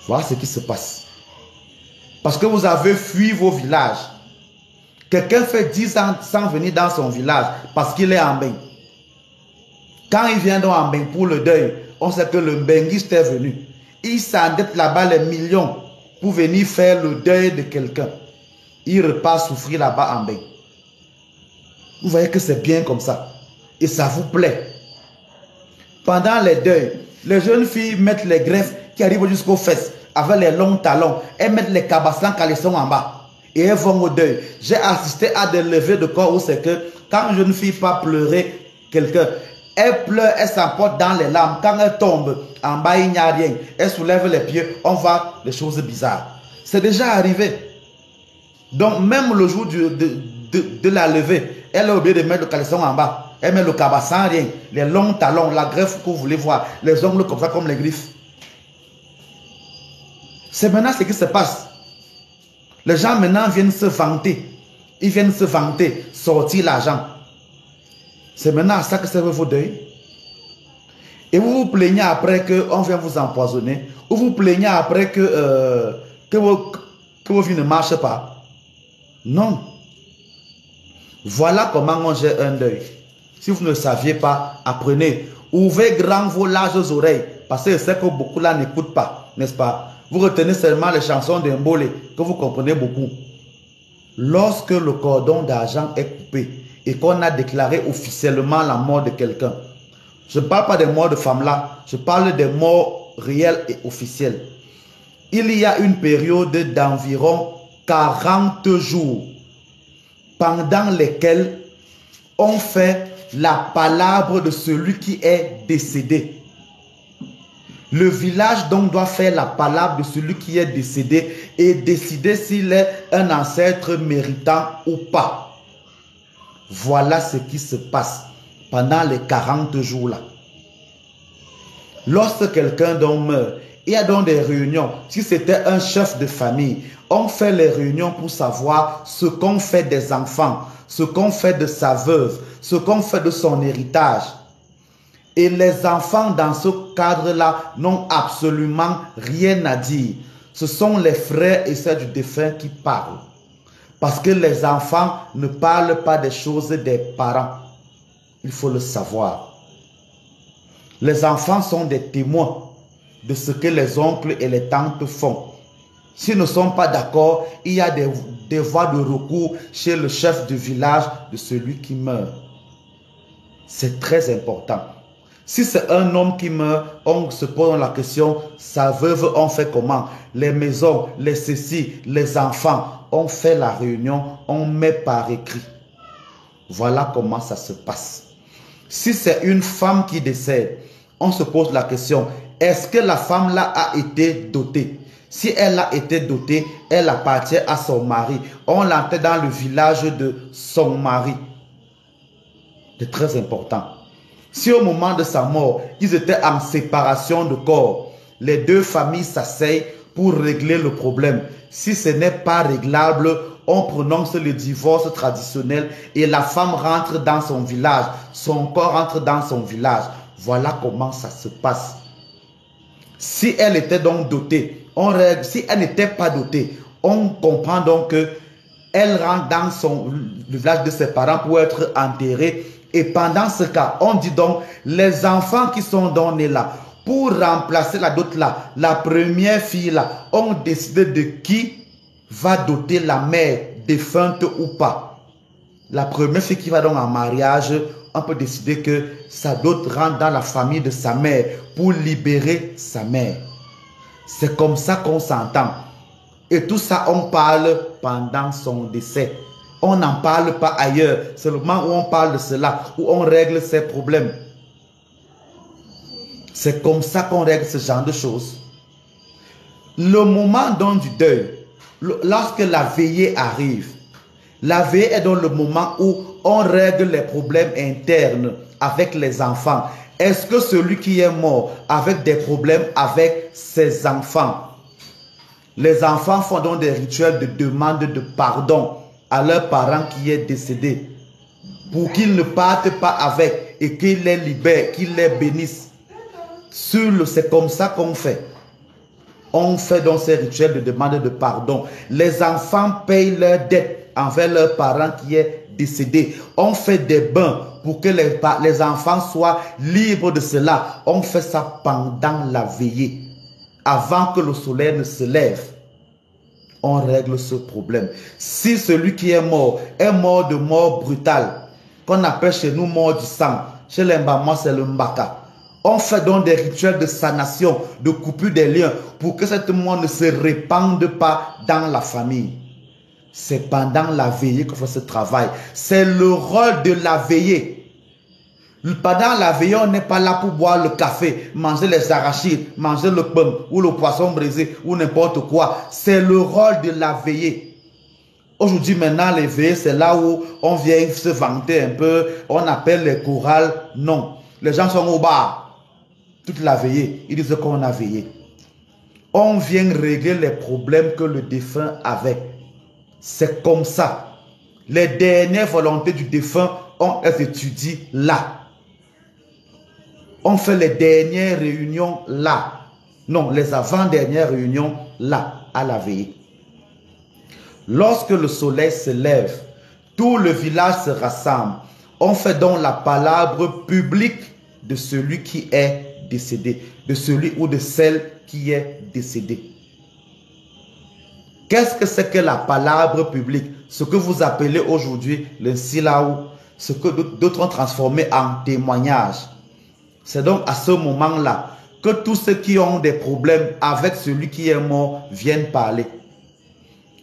Voilà ce qui se passe. Parce que vous avez fui vos villages. Quelqu'un fait 10 ans sans venir dans son village parce qu'il est en bain. Quand il vient donc en bain pour le deuil, on sait que le benguiste est venu. Il s'endette là-bas les millions pour venir faire le deuil de quelqu'un. Il repart souffrir là-bas en bain. Vous voyez que c'est bien comme ça. Et ça vous plaît. Pendant les deuils, les jeunes filles mettent les greffes qui arrivent jusqu'aux fesses avec les longs talons. Elles mettent les cabassans caleçons en bas. Et elles vont au deuil. J'ai assisté à des levées de corps où c'est que quand une jeune fille part pleurer quelqu'un, elle pleure, elle s'emporte dans les larmes. Quand elle tombe, en bas, il n'y a rien. Elle soulève les pieds, on voit des choses bizarres. C'est déjà arrivé. Donc, même le jour de la levée, elle a oublié de mettre le caleçon en bas. Elle met le cabassin, rien. Les longs talons, la greffe que vous voulez voir. Les ongles comme ça, comme les griffes. C'est maintenant ce qui se passe. Les gens maintenant viennent se vanter. Ils viennent se vanter, sortir l'argent. C'est maintenant ça que servent vos deuils. Et vous vous plaignez après qu'on vient vous empoisonner. Ou vous plaignez après que vos vies ne marchent pas. Non. Voilà comment on gère un deuil. Si vous ne le saviez pas, apprenez. Ouvrez grand vos larges oreilles. Parce que je sais que beaucoup là n'écoutent pas, n'est-ce pas? Vous retenez seulement les chansons d'Embolé que vous comprenez beaucoup. Lorsque le cordon d'argent est coupé et qu'on a déclaré officiellement la mort de quelqu'un, je ne parle pas des morts de femmes là, je parle des morts réelles et officielles. Il y a une période d'environ 40 jours pendant lesquels on fait la palabre de celui qui est décédé. Le village donc doit faire la palabre de celui qui est décédé et décider s'il est un ancêtre méritant ou pas. Voilà ce qui se passe pendant les 40 jours là. Lorsque quelqu'un donc meurt, il y a donc des réunions. Si c'était un chef de famille, on fait les réunions pour savoir ce qu'on fait des enfants, ce qu'on fait de sa veuve, ce qu'on fait de son héritage. Et les enfants dans ce cadre-là n'ont absolument rien à dire. Ce sont les frères et sœurs du défunt qui parlent. Parce que les enfants ne parlent pas des choses des parents. Il faut le savoir. Les enfants sont des témoins de ce que les oncles et les tantes font. S'ils ne sont pas d'accord, il y a des voies de recours chez le chef de village de celui qui meurt. C'est très important. Si c'est un homme qui meurt, on se pose la question, sa veuve, on fait comment? Les maisons, les ceci, les enfants, on fait la réunion, on met par écrit. Voilà comment ça se passe. Si c'est une femme qui décède, on se pose la question, est-ce que la femme-là a été dotée? Si elle a été dotée, elle appartient à son mari. On l'enterre dans le village de son mari. C'est très important. Si au moment de sa mort, ils étaient en séparation de corps, les deux familles s'asseyent pour régler le problème. Si ce n'est pas réglable, on prononce le divorce traditionnel et la femme rentre dans son village. Son corps rentre dans son village. Voilà comment ça se passe. Si elle était donc dotée, on règle. Si elle n'était pas dotée, on comprend donc que elle rentre dans le village de ses parents pour être enterrée. Et pendant ce cas, on dit donc, les enfants qui sont donnés là, pour remplacer la dot là, la première fille là, on décide de qui va doter la mère défunte ou pas. La première fille qui va donc en mariage, on peut décider que sa dot rentre dans la famille de sa mère pour libérer sa mère. C'est comme ça qu'on s'entend. Et tout ça, on parle pendant son décès. On n'en parle pas ailleurs. C'est le moment où on parle de cela, où on règle ces problèmes. C'est comme ça qu'on règle ce genre de choses. Le moment donc du deuil, lorsque la veillée arrive, la veillée est donc le moment où on règle les problèmes internes avec les enfants. Est-ce que celui qui est mort avec des problèmes avec ses enfants? Les enfants font donc des rituels de demande de pardon à leurs parents qui est décédé pour qu'ils ne partent pas avec et qu'ils les libèrent, qu'ils les bénissent. C'est comme ça qu'on fait. On fait donc ces rituels de demande de pardon. Les enfants payent leurs dettes envers leurs parents qui est décédé. On fait des bains pour que les enfants soient libres de cela. On fait ça pendant la veillée, avant que le soleil ne se lève. On règle ce problème. Si celui qui est mort de mort brutale, qu'on appelle chez nous mort du sang, chez les Mbama c'est le Mbaka, on fait donc des rituels de sanation, de coupure des liens, pour que cette mort ne se répande pas dans la famille. C'est pendant la veillée qu'on fait ce travail. C'est le rôle de la veillée. Pendant la veillée, on n'est pas là pour boire le café, manger les arachides, manger le pain ou le poisson brisé ou n'importe quoi. C'est le rôle de la veillée. Aujourd'hui, maintenant, les veillées, c'est là où on vient se vanter un peu. On appelle les chorales. Non. Les gens sont au bar. Toute la veillée, ils disent qu'on a veillé. On vient régler les problèmes que le défunt avait. C'est comme ça. Les dernières volontés du défunt, on les étudie là. On fait les dernières réunions là. Non, les avant-dernières réunions là, à la veillée. Lorsque le soleil se lève, tout le village se rassemble. On fait donc la palabre publique de celui qui est décédé, de celui ou de celle qui est décédée. Qu'est-ce que c'est que la palabre publique? Ce que vous appelez aujourd'hui le silaou, ce que d'autres ont transformé en témoignage. C'est donc à ce moment-là que tous ceux qui ont des problèmes avec celui qui est mort viennent parler.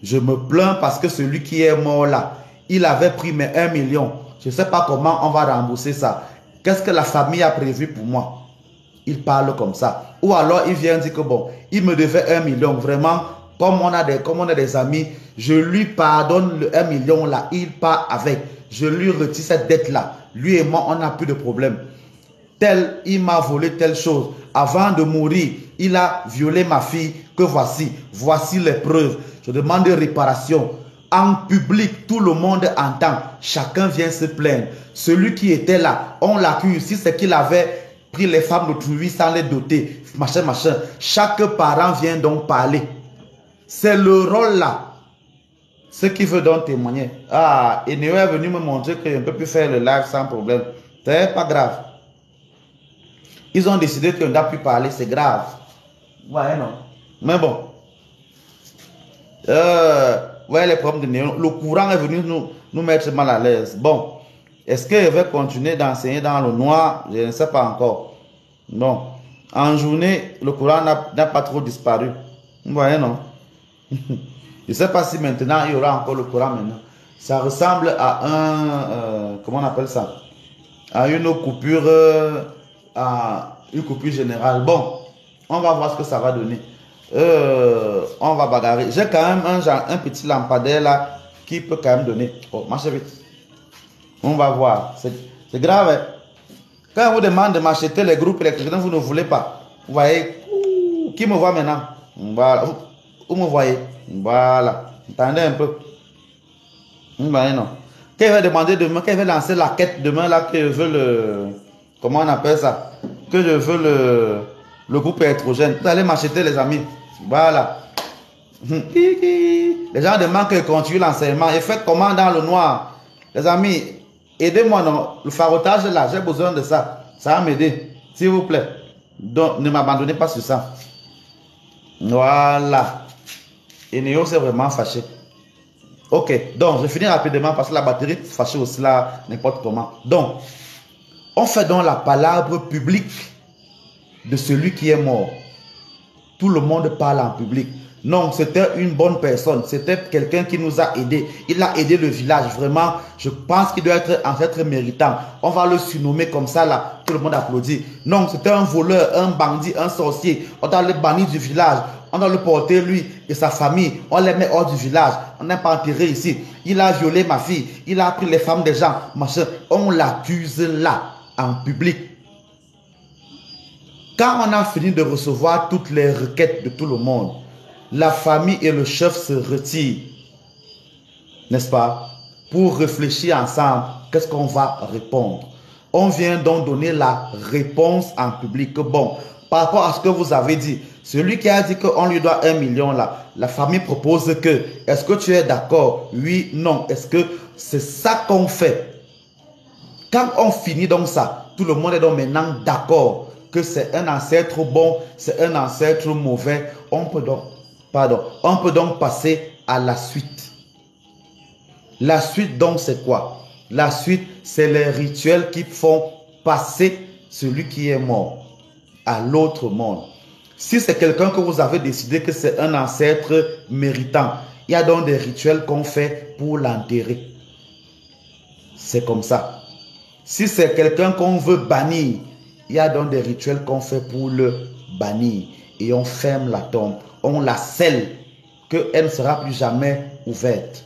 Je me plains parce que celui qui est mort là, il avait pris mes 1 million. Je ne sais pas comment on va rembourser ça. Qu'est-ce que la famille a prévu pour moi? Il parle comme ça. Ou alors il vient dire que bon, il me devait 1 million. Vraiment, comme on a des amis, je lui pardonne le 1 million là, il part avec. Je lui retire cette dette là. Lui et moi, on n'a plus de problème. Tel, il m'a volé telle chose. Avant de mourir, il a violé ma fille. Que voici les preuves. Je demande réparation. En public, tout le monde entend. Chacun vient se plaindre. Celui qui était là, on l'accuse. Si c'est qu'il avait pris les femmes d'autrui sans les doter, machin, machin. Chaque parent vient donc parler. C'est le rôle là. Ceux qui veulent donc témoigner. Ah, et Néo est venu me montrer que je ne peux plus faire le live sans problème. C'est pas grave. Ils ont décidé qu'on ne doit plus parler, c'est grave. Ouais, non. Mais bon. Ouais, les problèmes de Néo. Le courant est venu nous mettre mal à l'aise. Bon. Est-ce que je vais continuer d'enseigner dans le noir? Je ne sais pas encore. Bon. En journée, le courant n'a pas trop disparu. Vous voyez, non? Je ne sais pas si maintenant il y aura encore le courant maintenant. Ça ressemble à un... comment on appelle ça? À une coupure... à une coupure générale. Bon, on va voir ce que ça va donner. On va bagarrer. J'ai quand même un petit lampadaire là qui peut quand même donner. Oh, marchez vite. On va voir. C'est grave. Hein? Quand on vous demande de m'acheter les groupes électriques, vous ne voulez pas. Vous voyez? Qui me voit maintenant? Voilà. Vous me voyez? Voilà. Attendez un peu. Vous voyez, non? Quand il va demander demain, quand il va lancer la quête demain, là, que je veux le... Comment on appelle ça? Que je veux le groupe électrogène. Vous allez m'acheter, les amis. Voilà. Les gens demandent que je continue l'enseignement. Et faites comment dans le noir? Les amis, aidez-moi, non? Le farotage là, j'ai besoin de ça. Ça va m'aider. S'il vous plaît. Donc, ne m'abandonnez pas sur ça. Voilà. Et Néo s'est vraiment fâché. Ok, donc je finis rapidement parce que la batterie fâchée aussi là, n'importe comment. Donc, on fait donc la palabre publique de celui qui est mort. Tout le monde parle en public. Non, c'était une bonne personne. C'était quelqu'un qui nous a aidés. Il a aidé le village. Vraiment, je pense qu'il doit être méritant. On va le surnommer comme ça là. Tout le monde applaudit. Non, c'était un voleur, un bandit, un sorcier. On doit le bannir du village. On doit le porter, lui et sa famille. On les met hors du village. On n'est pas enterré ici. Il a violé ma fille. Il a pris les femmes des gens. Machin. On l'accuse là, en public. Quand on a fini de recevoir toutes les requêtes de tout le monde, la famille et le chef se retirent, n'est-ce pas, pour réfléchir ensemble, qu'est-ce qu'on va répondre. On vient donc donner la réponse en public. Bon, par rapport à ce que vous avez dit, celui qui a dit qu'on lui doit 1 million là, la famille propose que, est-ce que tu es d'accord? Oui, non. Est-ce que c'est ça qu'on fait? Quand on finit donc ça, tout le monde est donc maintenant d'accord que c'est un ancêtre bon, c'est un ancêtre mauvais. On peut donc passer à la suite. La suite donc c'est quoi? La suite c'est les rituels qui font passer celui qui est mort à l'autre monde. Si c'est quelqu'un que vous avez décidé que c'est un ancêtre méritant, il y a donc des rituels qu'on fait pour l'enterrer. C'est comme ça. Si c'est quelqu'un qu'on veut bannir, il y a donc des rituels qu'on fait pour le bannir. Et on ferme la tombe. On la scelle, qu'elle ne sera plus jamais ouverte.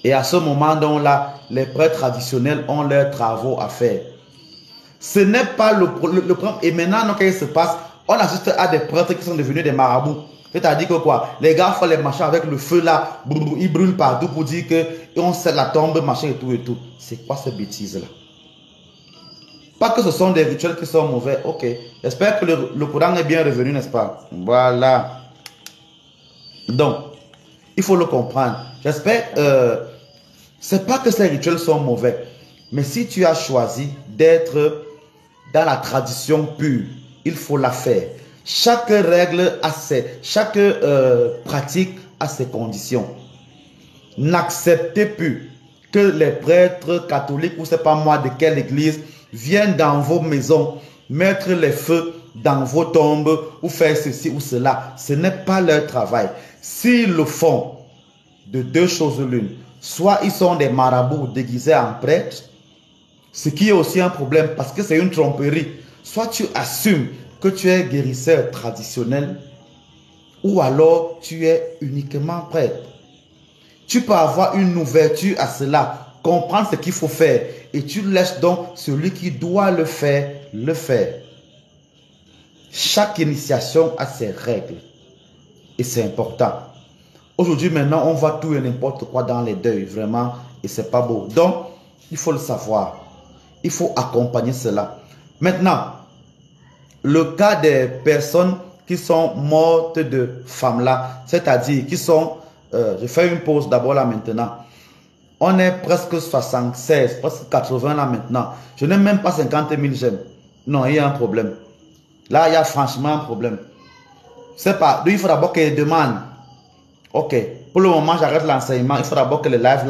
Et à ce moment donc là, les prêtres traditionnels ont leurs travaux à faire. Ce n'est pas le problème. Et maintenant, qu'est-ce qui se passe? On assiste à des prêtres qui sont devenus des marabouts. C'est-à-dire que quoi? Les gars font les machins avec le feu là, ils brûlent partout pour dire que on scelle la tombe, machin et tout et tout. C'est quoi cette bêtise là? Pas que ce sont des rituels qui sont mauvais. Ok. J'espère que le Coran est bien revenu, n'est-ce pas? Voilà. Donc, il faut le comprendre. J'espère. C'est pas que ces rituels sont mauvais. Mais si tu as choisi d'être dans la tradition pure, il faut la faire. Chaque règle a chaque pratique a ses conditions. N'acceptez plus que les prêtres catholiques, ou c'est pas moi de quelle église, viennent dans vos maisons, mettre les feux dans vos tombes, ou faire ceci ou cela. Ce n'est pas leur travail. S'ils le font, de deux choses l'une. Soit ils sont des marabouts déguisés en prêtres, ce qui est aussi un problème parce que c'est une tromperie. Soit tu assumes que tu es guérisseur traditionnel, ou alors tu es uniquement prêtre. Tu peux avoir une ouverture à cela, comprendre ce qu'il faut faire, et tu laisses donc celui qui doit le faire, le faire. Chaque initiation a ses règles, et c'est important. Aujourd'hui, maintenant, on voit tout et n'importe quoi dans les deuils, vraiment, et c'est pas beau. Donc, il faut le savoir. Il faut accompagner cela. Maintenant, le cas des personnes qui sont mortes de femmes là, c'est-à-dire qui sont je fais une pause d'abord là maintenant. On est presque 76, presque 80 là maintenant. Je n'ai même pas 50 000 j'aime. Non, il y a un problème. Là, il y a franchement un problème. C'est pas, il faut d'abord qu'il demande. Ok, pour le moment, j'arrête l'enseignement. Il faut d'abord que les lives,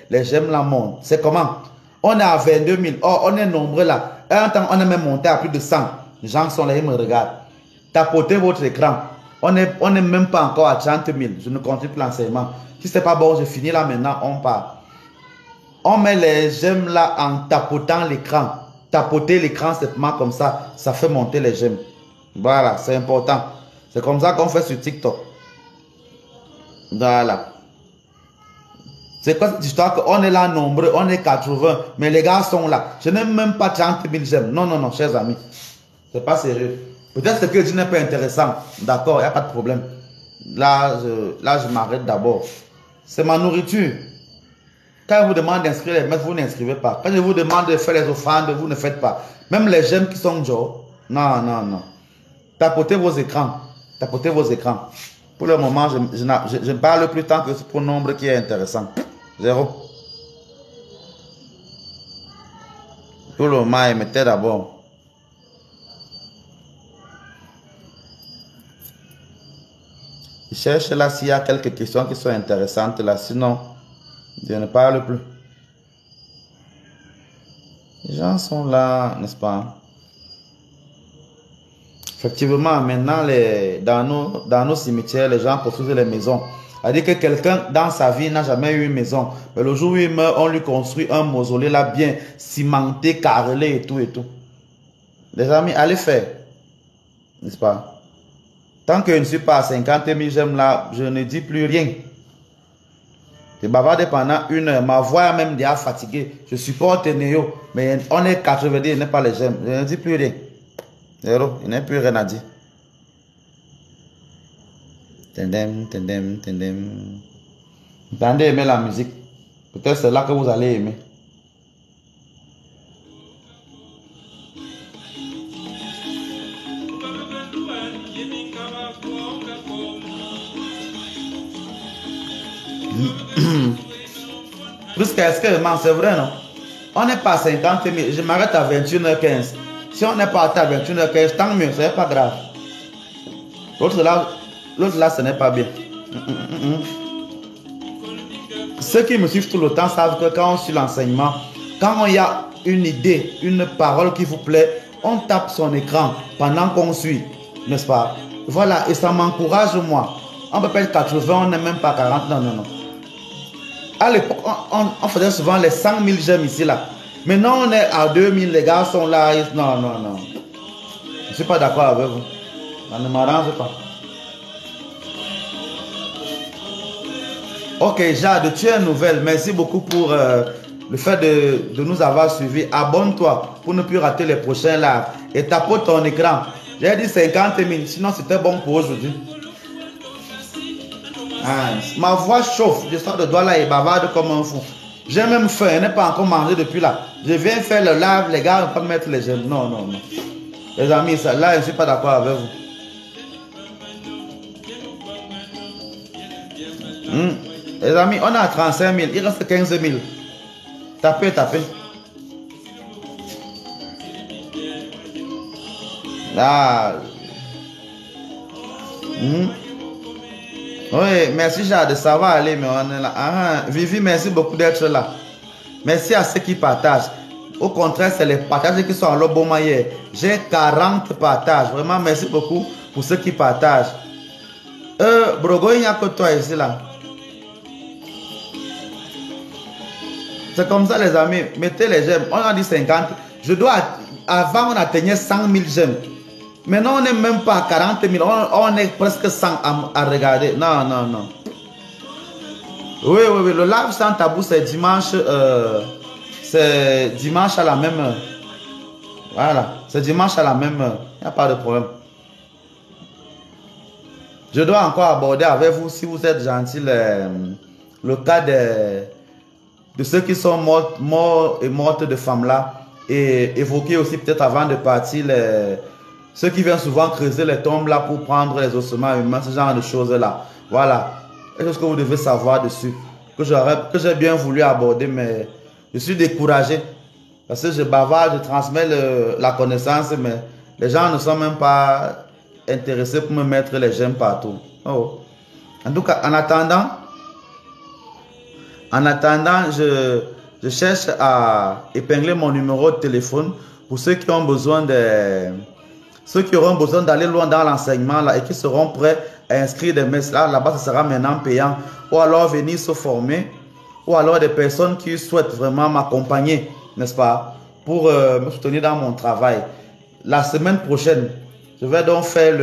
les j'aime la montent. C'est comment? On est à 22 000. Oh, on est nombreux là. Un temps, on est même monté à plus de 100. Les gens sont là, ils me regardent. Tapotez votre écran. On est même pas encore à 30 000. Je ne continue plus l'enseignement. Si c'est pas bon, je finis là maintenant, on part. On met les j'aime là en tapotant l'écran. Tapoter l'écran simplement comme ça, ça fait monter les j'aime. Voilà, c'est important. C'est comme ça qu'on fait sur TikTok. Voilà. C'est quoi cette histoire qu'on est là nombreux, on est 80, mais les gars sont là. Je n'ai même pas 30 000 j'aime. Non, non, non, chers amis. C'est pas sérieux. Peut-être que ce que je dis n'est pas intéressant. D'accord, il n'y a pas de problème. Là, je m'arrête d'abord. C'est ma nourriture. Quand je vous demande d'inscrire les maîtres, vous n'inscrivez pas. Quand je vous demande de faire les offrandes, vous ne faites pas. Même les j'aime qui sont Joe. Non, non, non. Tapotez vos écrans. Tapotez vos écrans. Pour le moment, je ne parle plus tant que ce pronombre qui est intéressant. 0. Pour le moment, mettez d'abord. Je cherche là s'il y a quelques questions qui sont intéressantes là. Sinon, je ne parle plus. Les gens sont là, n'est-ce pas? Effectivement, maintenant, dans nos cimetières, les gens construisent les maisons. C'est-à-dire que quelqu'un, dans sa vie, n'a jamais eu une maison. Mais le jour où il meurt, on lui construit un mausolée là, bien cimenté, carrelé et tout et tout. Les amis, allez faire. N'est-ce pas? Tant que je ne suis pas à 50 000 j'aime là, je ne dis plus rien. Je bavarde pendant 1 heure. Ma voix est même déjà fatiguée. Je supporte Néo. Mais on est 90, je n'ai pas les j'aime. Je ne dis plus rien. Zéro, il n'y a plus rien à dire. Tendem, tendem, tendem. Vous allez aimer la musique. Peut-être c'est là que vous allez aimer. Plus qu'est-ce que c'est vrai, non? On n'est pas à 50 000. Je m'arrête à 21h15. Si on n'est pas à 21h15, tant mieux, ce n'est pas grave. L'autre là, ce n'est pas bien. Ceux qui me suivent tout le temps savent que quand on suit l'enseignement, quand il y a une idée, une parole qui vous plaît, on tape son écran pendant qu'on suit, n'est-ce pas? Voilà, et ça m'encourage moi. On peut pas être 80, on n'est même pas 40, non, non, non. À l'époque, on faisait souvent les 100 000 j'aime ici, là. Maintenant, on est à 2000, les gars sont là. Non, non, non. Je ne suis pas d'accord avec vous. Ça ne m'arrange pas. Ok, Jade, tu es nouvelle. Merci beaucoup pour le fait de nous avoir suivis. Abonne-toi pour ne plus rater les prochains lives. Et tapote ton écran. J'ai dit 50 000, sinon c'était bon pour aujourd'hui. Ah, ma voix chauffe. Je sors de doigt là et bavarde comme un fou. J'ai même faim, je n'ai pas encore mangé depuis là. Je viens faire le live, les gars, ne pas mettre les j'aime. Non, non, non. Les amis, ça, là, je ne suis pas d'accord avec vous. Les amis, on est à 35 000, il reste 15 000. Tapez, tapez. Là. Oui, merci Jade, ça va aller, mais on est là. Vivi, merci beaucoup d'être là. Merci à ceux qui partagent. Au contraire, c'est les partages qui sont en l'obomaye. J'ai 40 partages. Vraiment, merci beaucoup pour ceux qui partagent. Brogo, il n'y a que toi ici, là. C'est comme ça, les amis. Mettez les j'aime. On a dit 50. Je dois... Avant, on atteignait 100 000 j'aime. Maintenant, on n'est même pas à 40 000. On est presque 100 à regarder. Non, non, non. Oui, oui, oui. Le live sans tabou, c'est dimanche. C'est dimanche à la même heure. Voilà. C'est dimanche à la même heure. Il n'y a pas de problème. Je dois encore aborder avec vous, si vous êtes gentil, le cas de ceux qui sont morts et mortes de femmes là. Et évoquer aussi peut-être avant de partir ceux qui viennent souvent creuser les tombes là pour prendre les ossements humains, ce genre de choses là. Voilà. quelque chose que vous devez savoir dessus, que j'ai bien voulu aborder, mais je suis découragé. Parce que je bavarde, je transmets la connaissance, mais les gens ne sont même pas intéressés pour me mettre les j'aime partout. Oh. En tout cas, en attendant, je cherche à épingler mon numéro de téléphone pour ceux qui ont besoin ceux qui auront besoin d'aller loin dans l'enseignement là et qui seront prêts à inscrire des messes là. Là-bas, ce sera maintenant payant. Ou alors venir se former. Ou alors des personnes qui souhaitent vraiment m'accompagner, n'est-ce pas, pour me soutenir dans mon travail. La semaine prochaine, je vais donc faire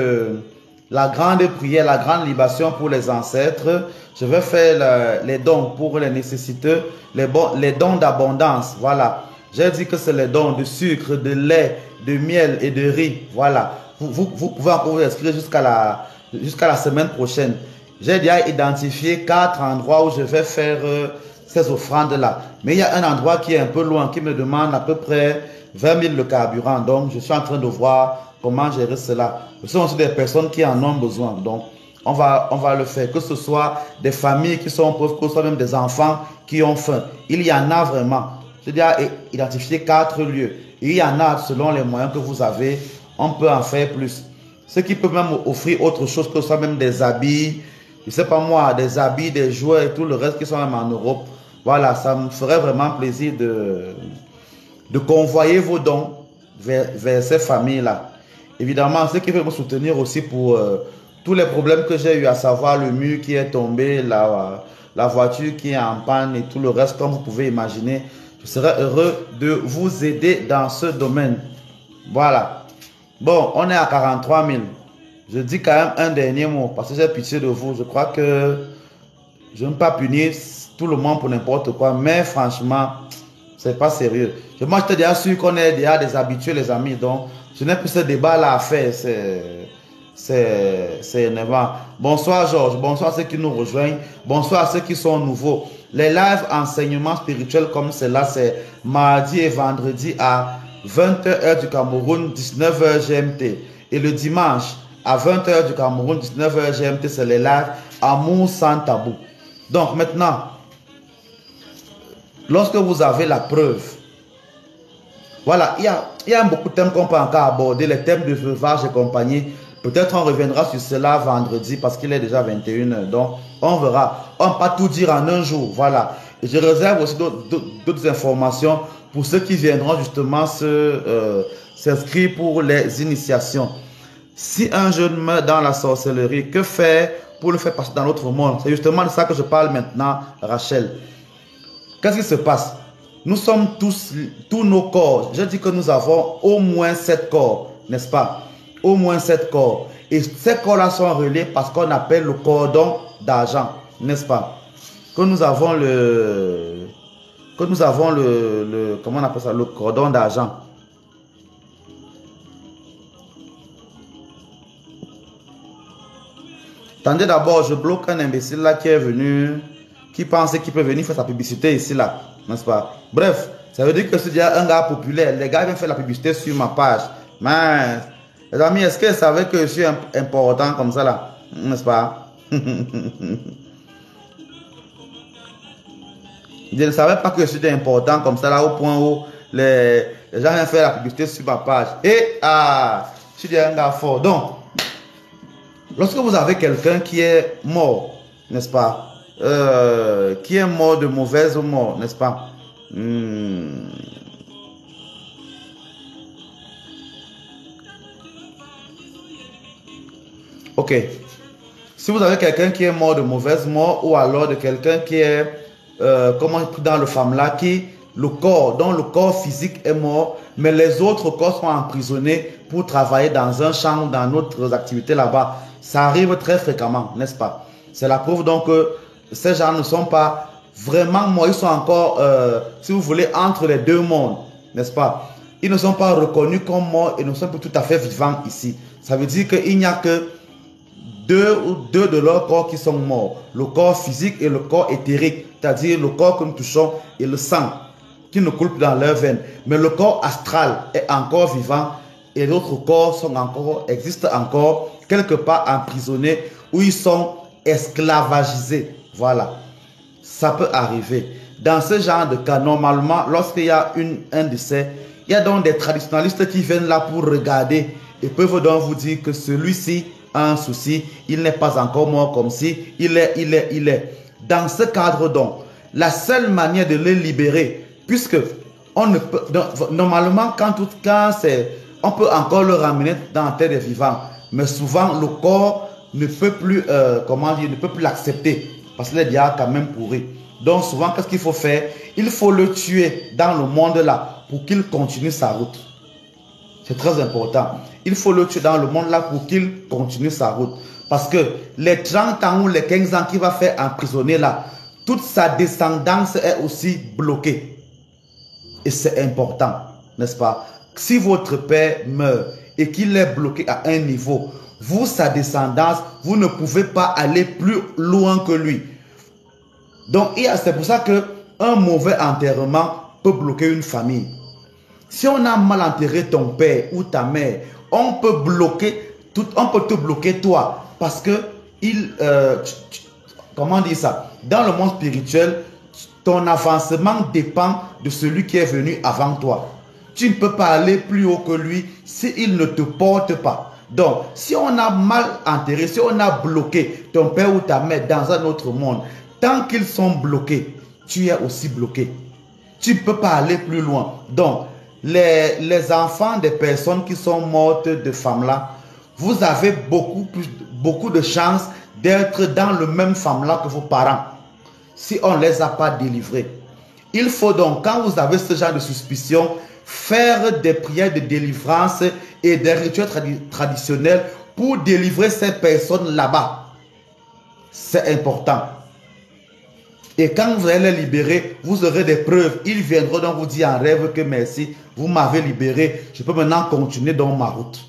la grande prière, la grande libation pour les ancêtres. Je vais faire les dons pour les nécessiteux, les dons d'abondance. Voilà. J'ai dit que c'est les dons de sucre, de lait, de miel et de riz. Voilà. Vous pouvez encore vous inscrire jusqu'à la semaine prochaine. J'ai déjà identifié 4 endroits où je vais faire ces offrandes-là. Mais il y a un endroit qui est un peu loin, qui me demande à peu près 20 000 le carburant. Donc, je suis en train de voir comment gérer cela. Ce sont aussi des personnes qui en ont besoin. Donc, on va le faire. Que ce soit des familles qui sont pauvres, que ce soit même des enfants qui ont faim. Il y en a vraiment. J'ai déjà identifié 4 lieux. Et il y en a selon les moyens que vous avez. On peut en faire plus. Ceux qui peuvent même offrir autre chose, que ce soit même des habits, je ne sais pas moi, des habits, des jouets et tout le reste qui sont même en Europe. Voilà, ça me ferait vraiment plaisir de convoyer vos dons vers ces familles-là. Évidemment, ceux qui veulent me soutenir aussi pour tous les problèmes que j'ai eu, à savoir le mur qui est tombé, la voiture qui est en panne et tout le reste, comme vous pouvez imaginer, je serais heureux de vous aider dans ce domaine. Voilà. Bon, on est à 43 000. Je dis quand même un dernier mot parce que j'ai pitié de vous. Je crois que je ne peux pas punir tout le monde pour n'importe quoi, mais franchement, c'est pas sérieux. Moi, j'étais déjà sûr qu'on est déjà des habitués, les amis. Donc, je n'ai plus ce débat-là à faire. C'est énervant. Bonsoir, Georges. Bonsoir à ceux qui nous rejoignent. Bonsoir à ceux qui sont nouveaux. Les lives enseignements spirituels comme cela, c'est mardi et vendredi à 20h heure du Cameroun, 19h GMT. Et le dimanche, à 20h du Cameroun, 19h GMT, c'est les lives Amour sans tabou. Donc maintenant, lorsque vous avez la preuve, voilà, il y a beaucoup de thèmes qu'on peut encore aborder, les thèmes de veuvage et compagnie. Peut-être on reviendra sur cela vendredi parce qu'il est déjà 21h. Donc, on verra. On ne peut pas tout dire en un jour. Voilà. Et je réserve aussi d'autres informations pour ceux qui viendront justement s'inscrire pour les initiations. Si un jeune meurt dans la sorcellerie, que faire pour le faire passer dans l'autre monde? C'est justement de ça que je parle maintenant, Rachel. Qu'est-ce qui se passe? Nous sommes tous nos corps. Je dis que nous avons au moins 7 corps, n'est-ce pas? Au moins 7 corps. Et ces corps-là sont reliés parce qu'on appelle le cordon d'argent, n'est-ce pas? Que nous avons comment on appelle ça? Le cordon d'argent. Attendez d'abord, je bloque un imbécile là qui est venu, qui pense qu'il peut venir faire sa publicité ici là, n'est-ce pas? Bref, ça veut dire que c'est déjà un gars populaire. Les gars viennent faire la publicité sur ma page. Mais, les amis, est-ce qu'ils savaient que je suis important comme ça là? N'est-ce pas? Je ne savais pas que je suis important comme ça là au point où les gens viennent faire la publicité sur ma page. Et je suis déjà un gars fort. Donc, lorsque vous avez quelqu'un qui est mort, n'est-ce pas? Qui est mort de mauvaise mort, n'est-ce pas? Ok. Si vous avez quelqu'un qui est mort de mauvaise mort ou alors de quelqu'un qui est dans le femme-là, dont le corps physique est mort, mais les autres corps sont emprisonnés pour travailler dans un champ ou dans d'autres activités là-bas. Ça arrive très fréquemment, n'est-ce pas? C'est la preuve donc que ces gens ne sont pas vraiment morts. Ils sont encore, si vous voulez, entre les deux mondes, n'est-ce pas? Ils ne sont pas reconnus comme morts et ne sont pas tout à fait vivants ici. Ça veut dire qu'il n'y a que deux de leurs corps qui sont morts. Le corps physique et le corps éthérique, c'est-à-dire le corps que nous touchons et le sang qui nous coule dans leurs veines. Mais le corps astral est encore vivant et d'autres corps existent encore quelque part emprisonnés où ils sont esclavagisé. Voilà. Ça peut arriver. Dans ce genre de cas, normalement, lorsqu'il y a un décès, il y a donc des traditionalistes qui viennent là pour regarder et peuvent donc vous dire que celui-ci a un souci, il n'est pas encore mort comme si, il est. Dans ce cadre donc, la seule manière de le libérer, puisque on ne peut, normalement, quand c'est, on peut encore le ramener dans la terre des vivants, mais souvent le corps ne peut plus, ne peut plus l'accepter parce qu'il est déjà quand même pourri. Donc souvent, qu'est-ce qu'il faut faire? Il faut le tuer dans le monde là pour qu'il continue sa route. C'est très important. Il faut le tuer dans le monde là pour qu'il continue sa route. Parce que les 30 ans ou les 15 ans qu'il va faire emprisonner là, toute sa descendance est aussi bloquée. Et c'est important, n'est-ce pas? Si votre père meurt et qu'il est bloqué à un niveau, vous, sa descendance, vous ne pouvez pas aller plus loin que lui. Donc, c'est pour ça qu'un mauvais enterrement peut bloquer une famille. Si on a mal enterré ton père ou ta mère, on peut te bloquer toi. Parce que, comment dire ça? Dans le monde spirituel, ton avancement dépend de celui qui est venu avant toi. Tu ne peux pas aller plus haut que lui s'il ne te porte pas. Donc, si on a mal enterré, si on a bloqué ton père ou ta mère dans un autre monde, tant qu'ils sont bloqués, tu es aussi bloqué. Tu ne peux pas aller plus loin. Donc, les enfants des personnes qui sont mortes de femmes là, vous avez beaucoup de chances d'être dans le même femme là que vos parents, si on ne les a pas délivrés. Il faut donc, quand vous avez ce genre de suspicion, faire des prières de délivrance et des rituels traditionnels pour délivrer ces personnes là-bas. C'est important. Et quand vous allez les libérer, vous aurez des preuves. Ils viendront donc vous dire en rêve que merci, vous m'avez libéré, je peux maintenant continuer dans ma route.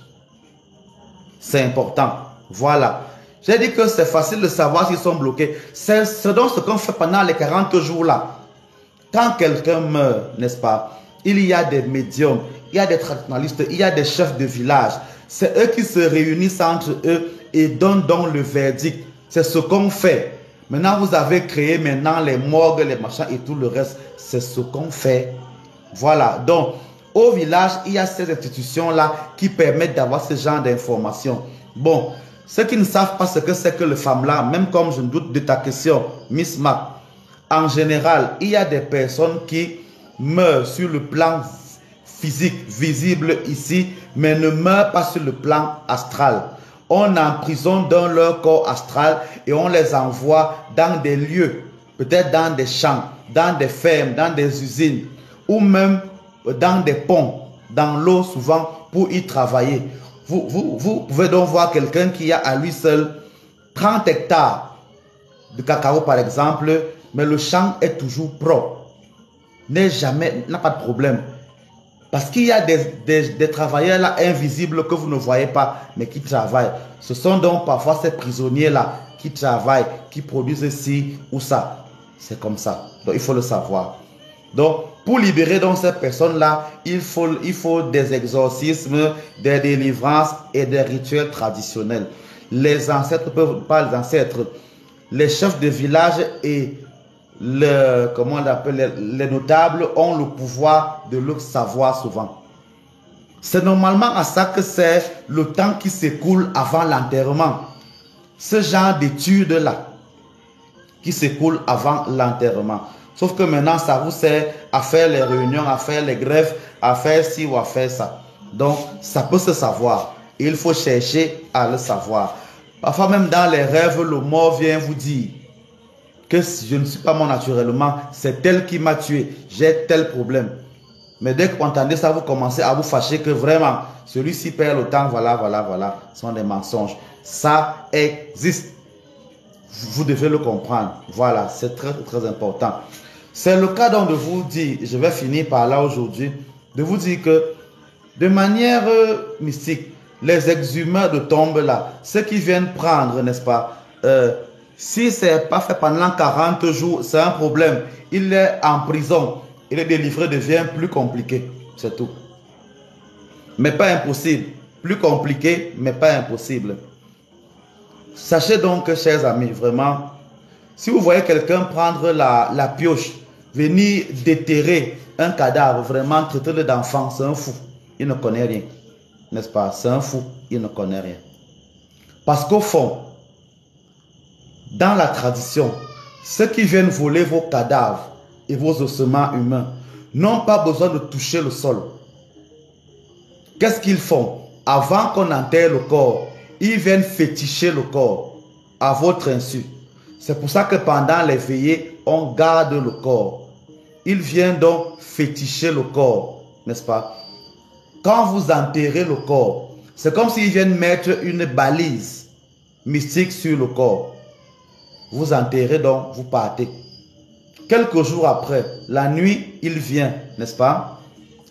C'est important. Voilà. J'ai dit que c'est facile de savoir s'ils sont bloqués. C'est donc ce qu'on fait pendant les 40 jours là. Quand quelqu'un meurt, n'est-ce pas, il y a des médiums, il y a des traditionalistes, il y a des chefs de village. C'est eux qui se réunissent entre eux et donnent donc le verdict. C'est ce qu'on fait. Maintenant, vous avez créé maintenant les morgues, les machins et tout le reste. C'est ce qu'on fait. Voilà. Donc, au village, il y a ces institutions-là qui permettent d'avoir ce genre d'informations. Bon, ceux qui ne savent pas ce que c'est que le femme-là, même comme je me doute de ta question, Miss Mac, en général, il y a des personnes qui meurent sur le plan physique, visible ici, mais ne meurent pas sur le plan astral. On emprisonne dans leur corps astral et on les envoie dans des lieux, peut-être dans des champs, dans des fermes, dans des usines, ou même dans des ponts, dans l'eau souvent, pour y travailler. Vous pouvez donc voir quelqu'un qui a à lui seul 30 hectares de cacao par exemple, mais le champ est toujours propre, n'a pas de problème. Parce qu'il y a des travailleurs là invisibles que vous ne voyez pas, mais qui travaillent. Ce sont donc parfois ces prisonniers là qui travaillent, qui produisent ci ou ça. C'est comme ça. Donc il faut le savoir. Donc pour libérer donc ces personnes là, il faut des exorcismes, des délivrances et des rituels traditionnels. Les ancêtres peuvent pas les ancêtres, les chefs de village et comment on appelle, les notables ont le pouvoir de le savoir souvent. C'est normalement à ça que c'est le temps qui s'écoule avant l'enterrement. Ce genre d'études-là qui s'écoule avant l'enterrement. Sauf que maintenant, ça vous sert à faire les réunions, à faire les greffes, à faire ci ou à faire ça. Donc, ça peut se savoir. Il faut chercher à le savoir. Parfois même dans les rêves, le mort vient vous dire que je ne suis pas mort naturellement, c'est elle qui m'a tué, j'ai tel problème. Mais dès que vous entendez ça, vous commencez à vous fâcher que vraiment, celui-ci perd le temps, voilà, ce sont des mensonges. Ça existe. Vous devez le comprendre. Voilà, c'est très, très important. C'est le cas donc de vous dire, je vais finir par là aujourd'hui, de vous dire que de manière mystique, les exhumeurs de tombes là, ceux qui viennent prendre, n'est-ce pas, si ce n'est pas fait pendant 40 jours, c'est un problème. Il est en prison. Et le délivrer devient plus compliqué. C'est tout. Mais pas impossible. Plus compliqué, mais pas impossible. Sachez donc, chers amis, vraiment, si vous voyez quelqu'un prendre la pioche, venir déterrer un cadavre, vraiment traiter-le d'enfant, c'est un fou. Il ne connaît rien. N'est-ce pas? C'est un fou, il ne connaît rien. Parce qu'au fond, dans la tradition, ceux qui viennent voler vos cadavres et vos ossements humains n'ont pas besoin de toucher le sol. Qu'est-ce qu'ils font? Avant qu'on enterre le corps, ils viennent féticher le corps à votre insu. C'est pour ça que pendant les veillées, on garde le corps. Ils viennent donc féticher le corps, n'est-ce pas? Quand vous enterrez le corps, c'est comme s'ils viennent mettre une balise mystique sur le corps. Vous enterrez donc, vous partez. Quelques jours après, la nuit, il vient, n'est-ce pas?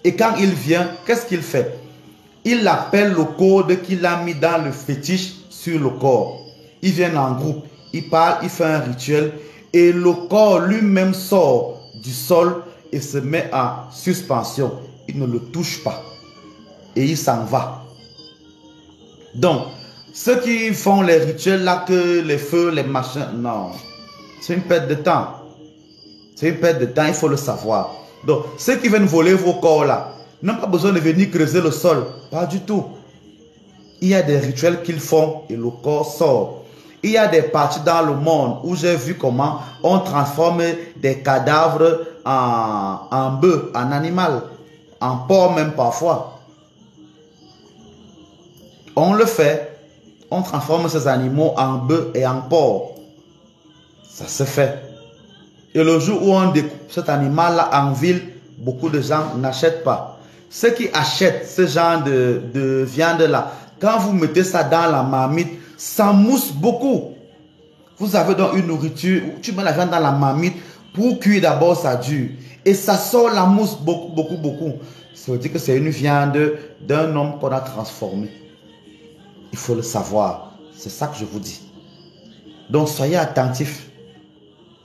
Et quand il vient, qu'est-ce qu'il fait? Il appelle le code qu'il a mis dans le fétiche sur le corps. Ils viennent en groupe, il parle, il fait un rituel et le corps lui-même sort du sol et se met en suspension. Il ne le touche pas et il s'en va. Donc, ceux qui font les rituels là, que les feux, les machins, non, c'est une perte de temps. C'est une perte de temps, il faut le savoir. Donc, ceux qui viennent voler vos corps là, n'ont pas besoin de venir creuser le sol. Pas du tout. Il y a des rituels qu'ils font et le corps sort. Il y a des parties dans le monde où j'ai vu comment on transforme des cadavres en bœuf, en animal, en porc même parfois. On le fait. On transforme ces animaux en bœuf et en porc. Ça se fait. Et le jour où on découpe cet animal-là en ville, beaucoup de gens n'achètent pas. Ceux qui achètent ce genre de viande-là, quand vous mettez ça dans la marmite, ça mousse beaucoup. Vous avez donc une nourriture, tu mets la viande dans la marmite, pour cuire d'abord ça dure. Et ça sort la mousse beaucoup. Ça veut dire que c'est une viande d'un homme qu'on a transformé. Il faut le savoir. C'est ça que je vous dis. Donc soyez attentifs.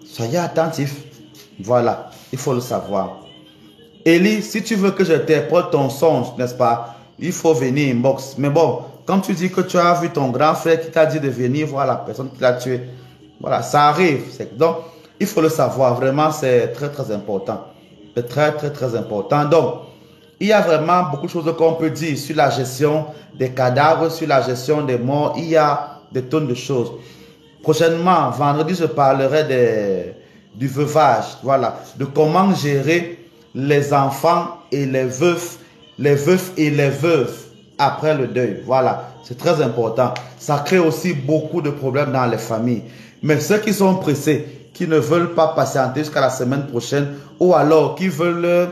Soyez attentifs. Voilà, il faut le savoir. Élie, si tu veux que j'interprète ton songe, n'est-ce pas? Il faut venir inbox. Mais bon, comme tu dis que tu as vu ton grand frère qui t'a dit de venir voir la personne qui l'a tué. Voilà, ça arrive. Donc, il faut le savoir. Vraiment, c'est très important. C'est très important. Donc, il y a vraiment beaucoup de choses qu'on peut dire sur la gestion des cadavres, sur la gestion des morts. Il y a des tonnes de choses. Prochainement, vendredi, je parlerai du veuvage. Voilà, de comment gérer les enfants et les veufs et les veuves après le deuil. Voilà, c'est très important. Ça crée aussi beaucoup de problèmes dans les familles. Mais ceux qui sont pressés, qui ne veulent pas patienter jusqu'à la semaine prochaine, ou alors qui veulent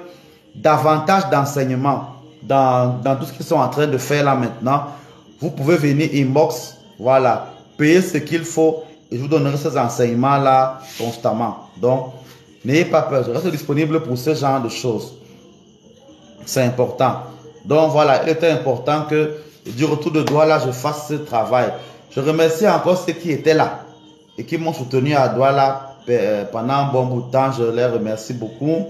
davantage d'enseignements dans tout ce qu'ils sont en train de faire là maintenant, vous pouvez venir inbox, voilà, payer ce qu'il faut et je vous donnerai ces enseignements là constamment. Donc, n'ayez pas peur, je reste disponible pour ce genre de choses. C'est important. Donc voilà, il était important que du retour de Douala, je fasse ce travail. Je remercie encore ceux qui étaient là et qui m'ont soutenu à Douala pendant un bon bout de temps. Je les remercie beaucoup.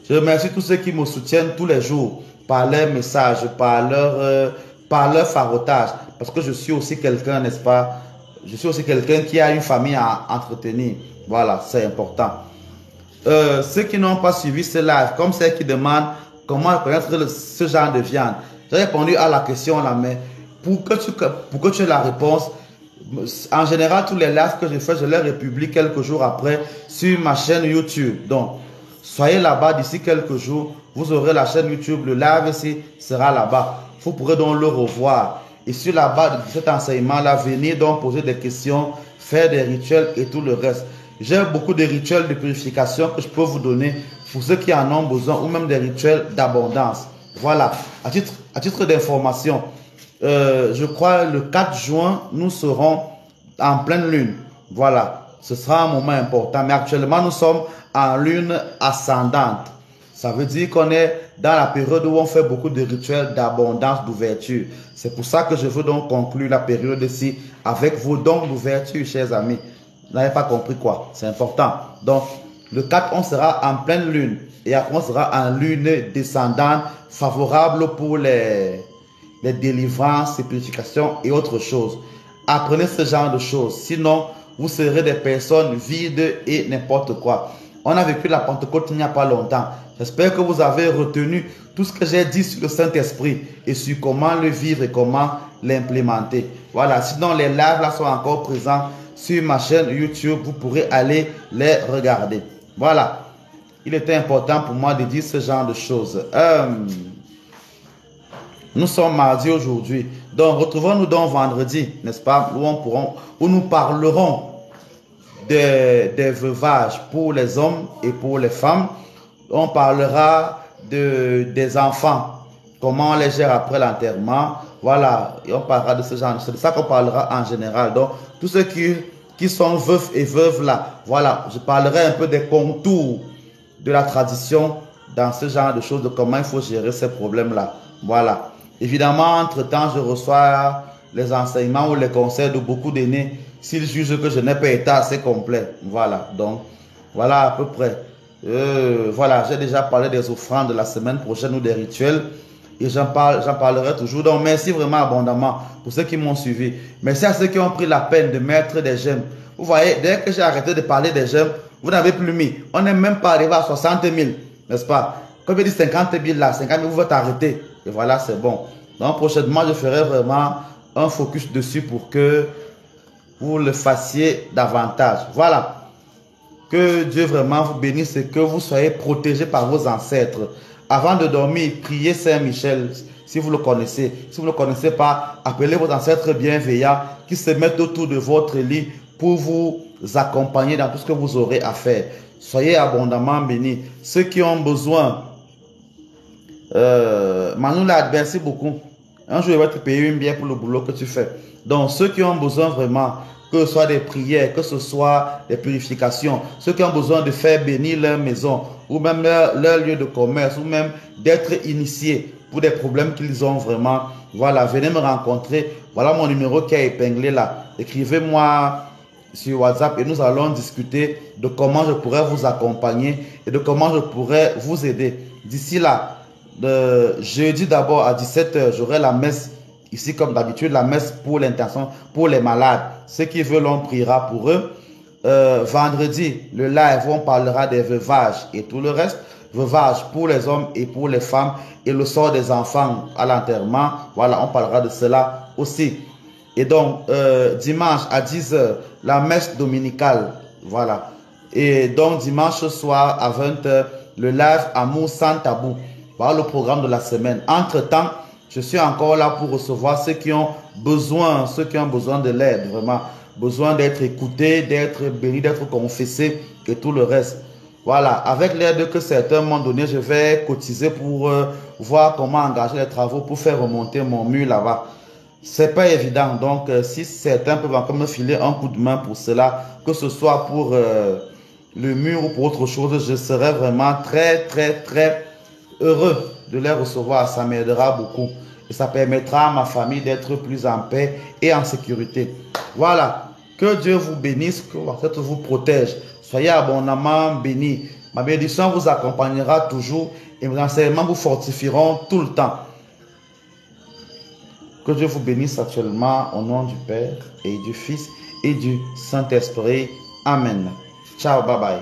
Je remercie tous ceux qui me soutiennent tous les jours par leurs messages, par leur farotage. Parce que je suis aussi quelqu'un, n'est-ce pas? Je suis aussi quelqu'un qui a une famille à entretenir. Voilà, c'est important. Ceux qui n'ont pas suivi ce live, comme ceux qui demandent comment connaître ce genre de viande, j'ai répondu à la question là, mais pour que tu aies la réponse, en général, tous les lives que je fais, je les republie quelques jours après sur ma chaîne YouTube. Donc, soyez là-bas d'ici quelques jours, vous aurez la chaîne YouTube, le live ici sera là-bas. Vous pourrez donc le revoir. Et sur la base de cet enseignement-là, venir donc poser des questions, faire des rituels et tout le reste. J'ai beaucoup de rituels de purification que je peux vous donner pour ceux qui en ont besoin ou même des rituels d'abondance. Voilà, à titre d'information, je crois le 4 juin, nous serons en pleine lune. Voilà, ce sera un moment important. Mais actuellement, nous sommes en lune ascendante. Ça veut dire qu'on est dans la période où on fait beaucoup de rituels d'abondance, d'ouverture. C'est pour ça que je veux donc conclure la période ici avec vos dons d'ouverture, chers amis. Vous n'avez pas compris quoi? C'est important. Donc, le 4, on sera en pleine lune. Et après, on sera en lune descendante, favorable pour les délivrances, les purifications et autres choses. Apprenez ce genre de choses. Sinon, vous serez des personnes vides et n'importe quoi. On a vécu la Pentecôte il n'y a pas longtemps. J'espère que vous avez retenu tout ce que j'ai dit sur le Saint-Esprit et sur comment le vivre et comment l'implémenter. Voilà, sinon les lives là sont encore présents sur ma chaîne YouTube. Vous pourrez aller les regarder. Voilà, il était important pour moi de dire ce genre de choses. Nous sommes mardi aujourd'hui. Donc, retrouvons-nous donc vendredi, n'est-ce pas, où nous parlerons des veuvages pour les hommes et pour les femmes. On parlera des enfants, comment on les gère après l'enterrement. Voilà, et on parlera de ce genre. C'est de ça qu'on parlera en général. Donc, tous ceux qui sont veufs et veuves là, voilà, je parlerai un peu des contours de la tradition dans ce genre de choses, de comment il faut gérer ces problèmes-là. Voilà. Évidemment, entre-temps, je reçois les enseignements ou les conseils de beaucoup d'aînés s'ils jugent que je n'ai pas été assez complet. Voilà, donc, voilà à peu près. Voilà, j'ai déjà parlé des offrandes de la semaine prochaine ou des rituels et j'en parlerai toujours. Donc, merci vraiment abondamment pour ceux qui m'ont suivi. Merci à ceux qui ont pris la peine de mettre des j'aime. Vous voyez, dès que j'ai arrêté de parler des j'aime, vous n'avez plus mis. On n'est même pas arrivé à 60 000, n'est-ce pas? Comme je dis 50 000 là, 50 000, vous faites arrêter. Et voilà, c'est bon. Donc, prochainement, je ferai vraiment un focus dessus pour que vous le fassiez davantage. Voilà. Que Dieu vraiment vous bénisse et que vous soyez protégés par vos ancêtres. Avant de dormir, priez Saint-Michel, si vous le connaissez. Si vous ne le connaissez pas, appelez vos ancêtres bienveillants qui se mettent autour de votre lit pour vous accompagner dans tout ce que vous aurez à faire. Soyez abondamment bénis. Ceux qui ont besoin, Manoula, merci beaucoup. Un jour, il va te payer une bière pour le boulot que tu fais. Donc, ceux qui ont besoin vraiment, que ce soit des prières, que ce soit des purifications, ceux qui ont besoin de faire bénir leur maison, ou même leur lieu de commerce, ou même d'être initiés pour des problèmes qu'ils ont vraiment, voilà, venez me rencontrer. Voilà mon numéro qui est épinglé là. Écrivez-moi sur WhatsApp et nous allons discuter de comment je pourrais vous accompagner et de comment je pourrais vous aider. D'ici là, jeudi d'abord à 17 h, j'aurai la messe ici comme d'habitude, la messe pour l'intention, pour les malades. Ceux qui veulent, on priera pour eux. Vendredi, le live, on parlera des veuvages et tout le reste. Veuvage pour les hommes et pour les femmes et le sort des enfants à l'enterrement. Voilà, on parlera de cela aussi. Et donc, dimanche à 10 h, la messe dominicale. Voilà. Et donc, dimanche soir à 20 h, le live Amour sans tabou. Voilà le programme de la semaine. Entre-temps, je suis encore là pour recevoir ceux qui ont besoin de l'aide, vraiment. Besoin d'être écoutés, d'être bénis, d'être confessés et tout le reste. Voilà, avec l'aide que certains m'ont donné, je vais cotiser pour voir comment engager les travaux pour faire remonter mon mur là-bas. C'est pas évident, donc si certains peuvent encore me filer un coup de main pour cela, que ce soit pour le mur ou pour autre chose, je serai vraiment très heureux de les recevoir. Ça m'aidera beaucoup et ça permettra à ma famille d'être plus en paix et en sécurité. Voilà, que Dieu vous bénisse, que votre vous protège. Soyez abondamment bénis. Ma bénédiction vous accompagnera toujours et mes enseignements vous fortifieront tout le temps. Que Dieu vous bénisse actuellement au nom du Père et du Fils et du Saint-Esprit. Amen. Ciao, bye bye.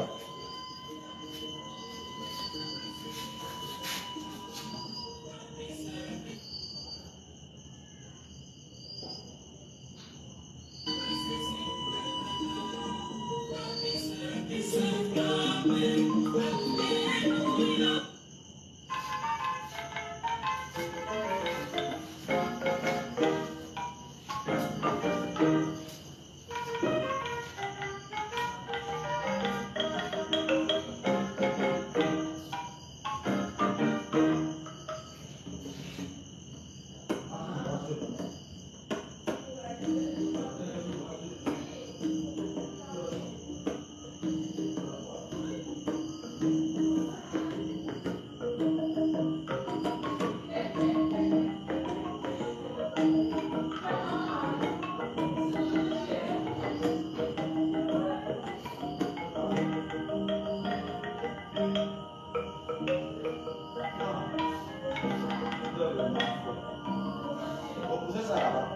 Reposez ça là-bas.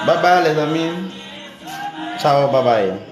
Bye bye les amis. Ciao, bye bye.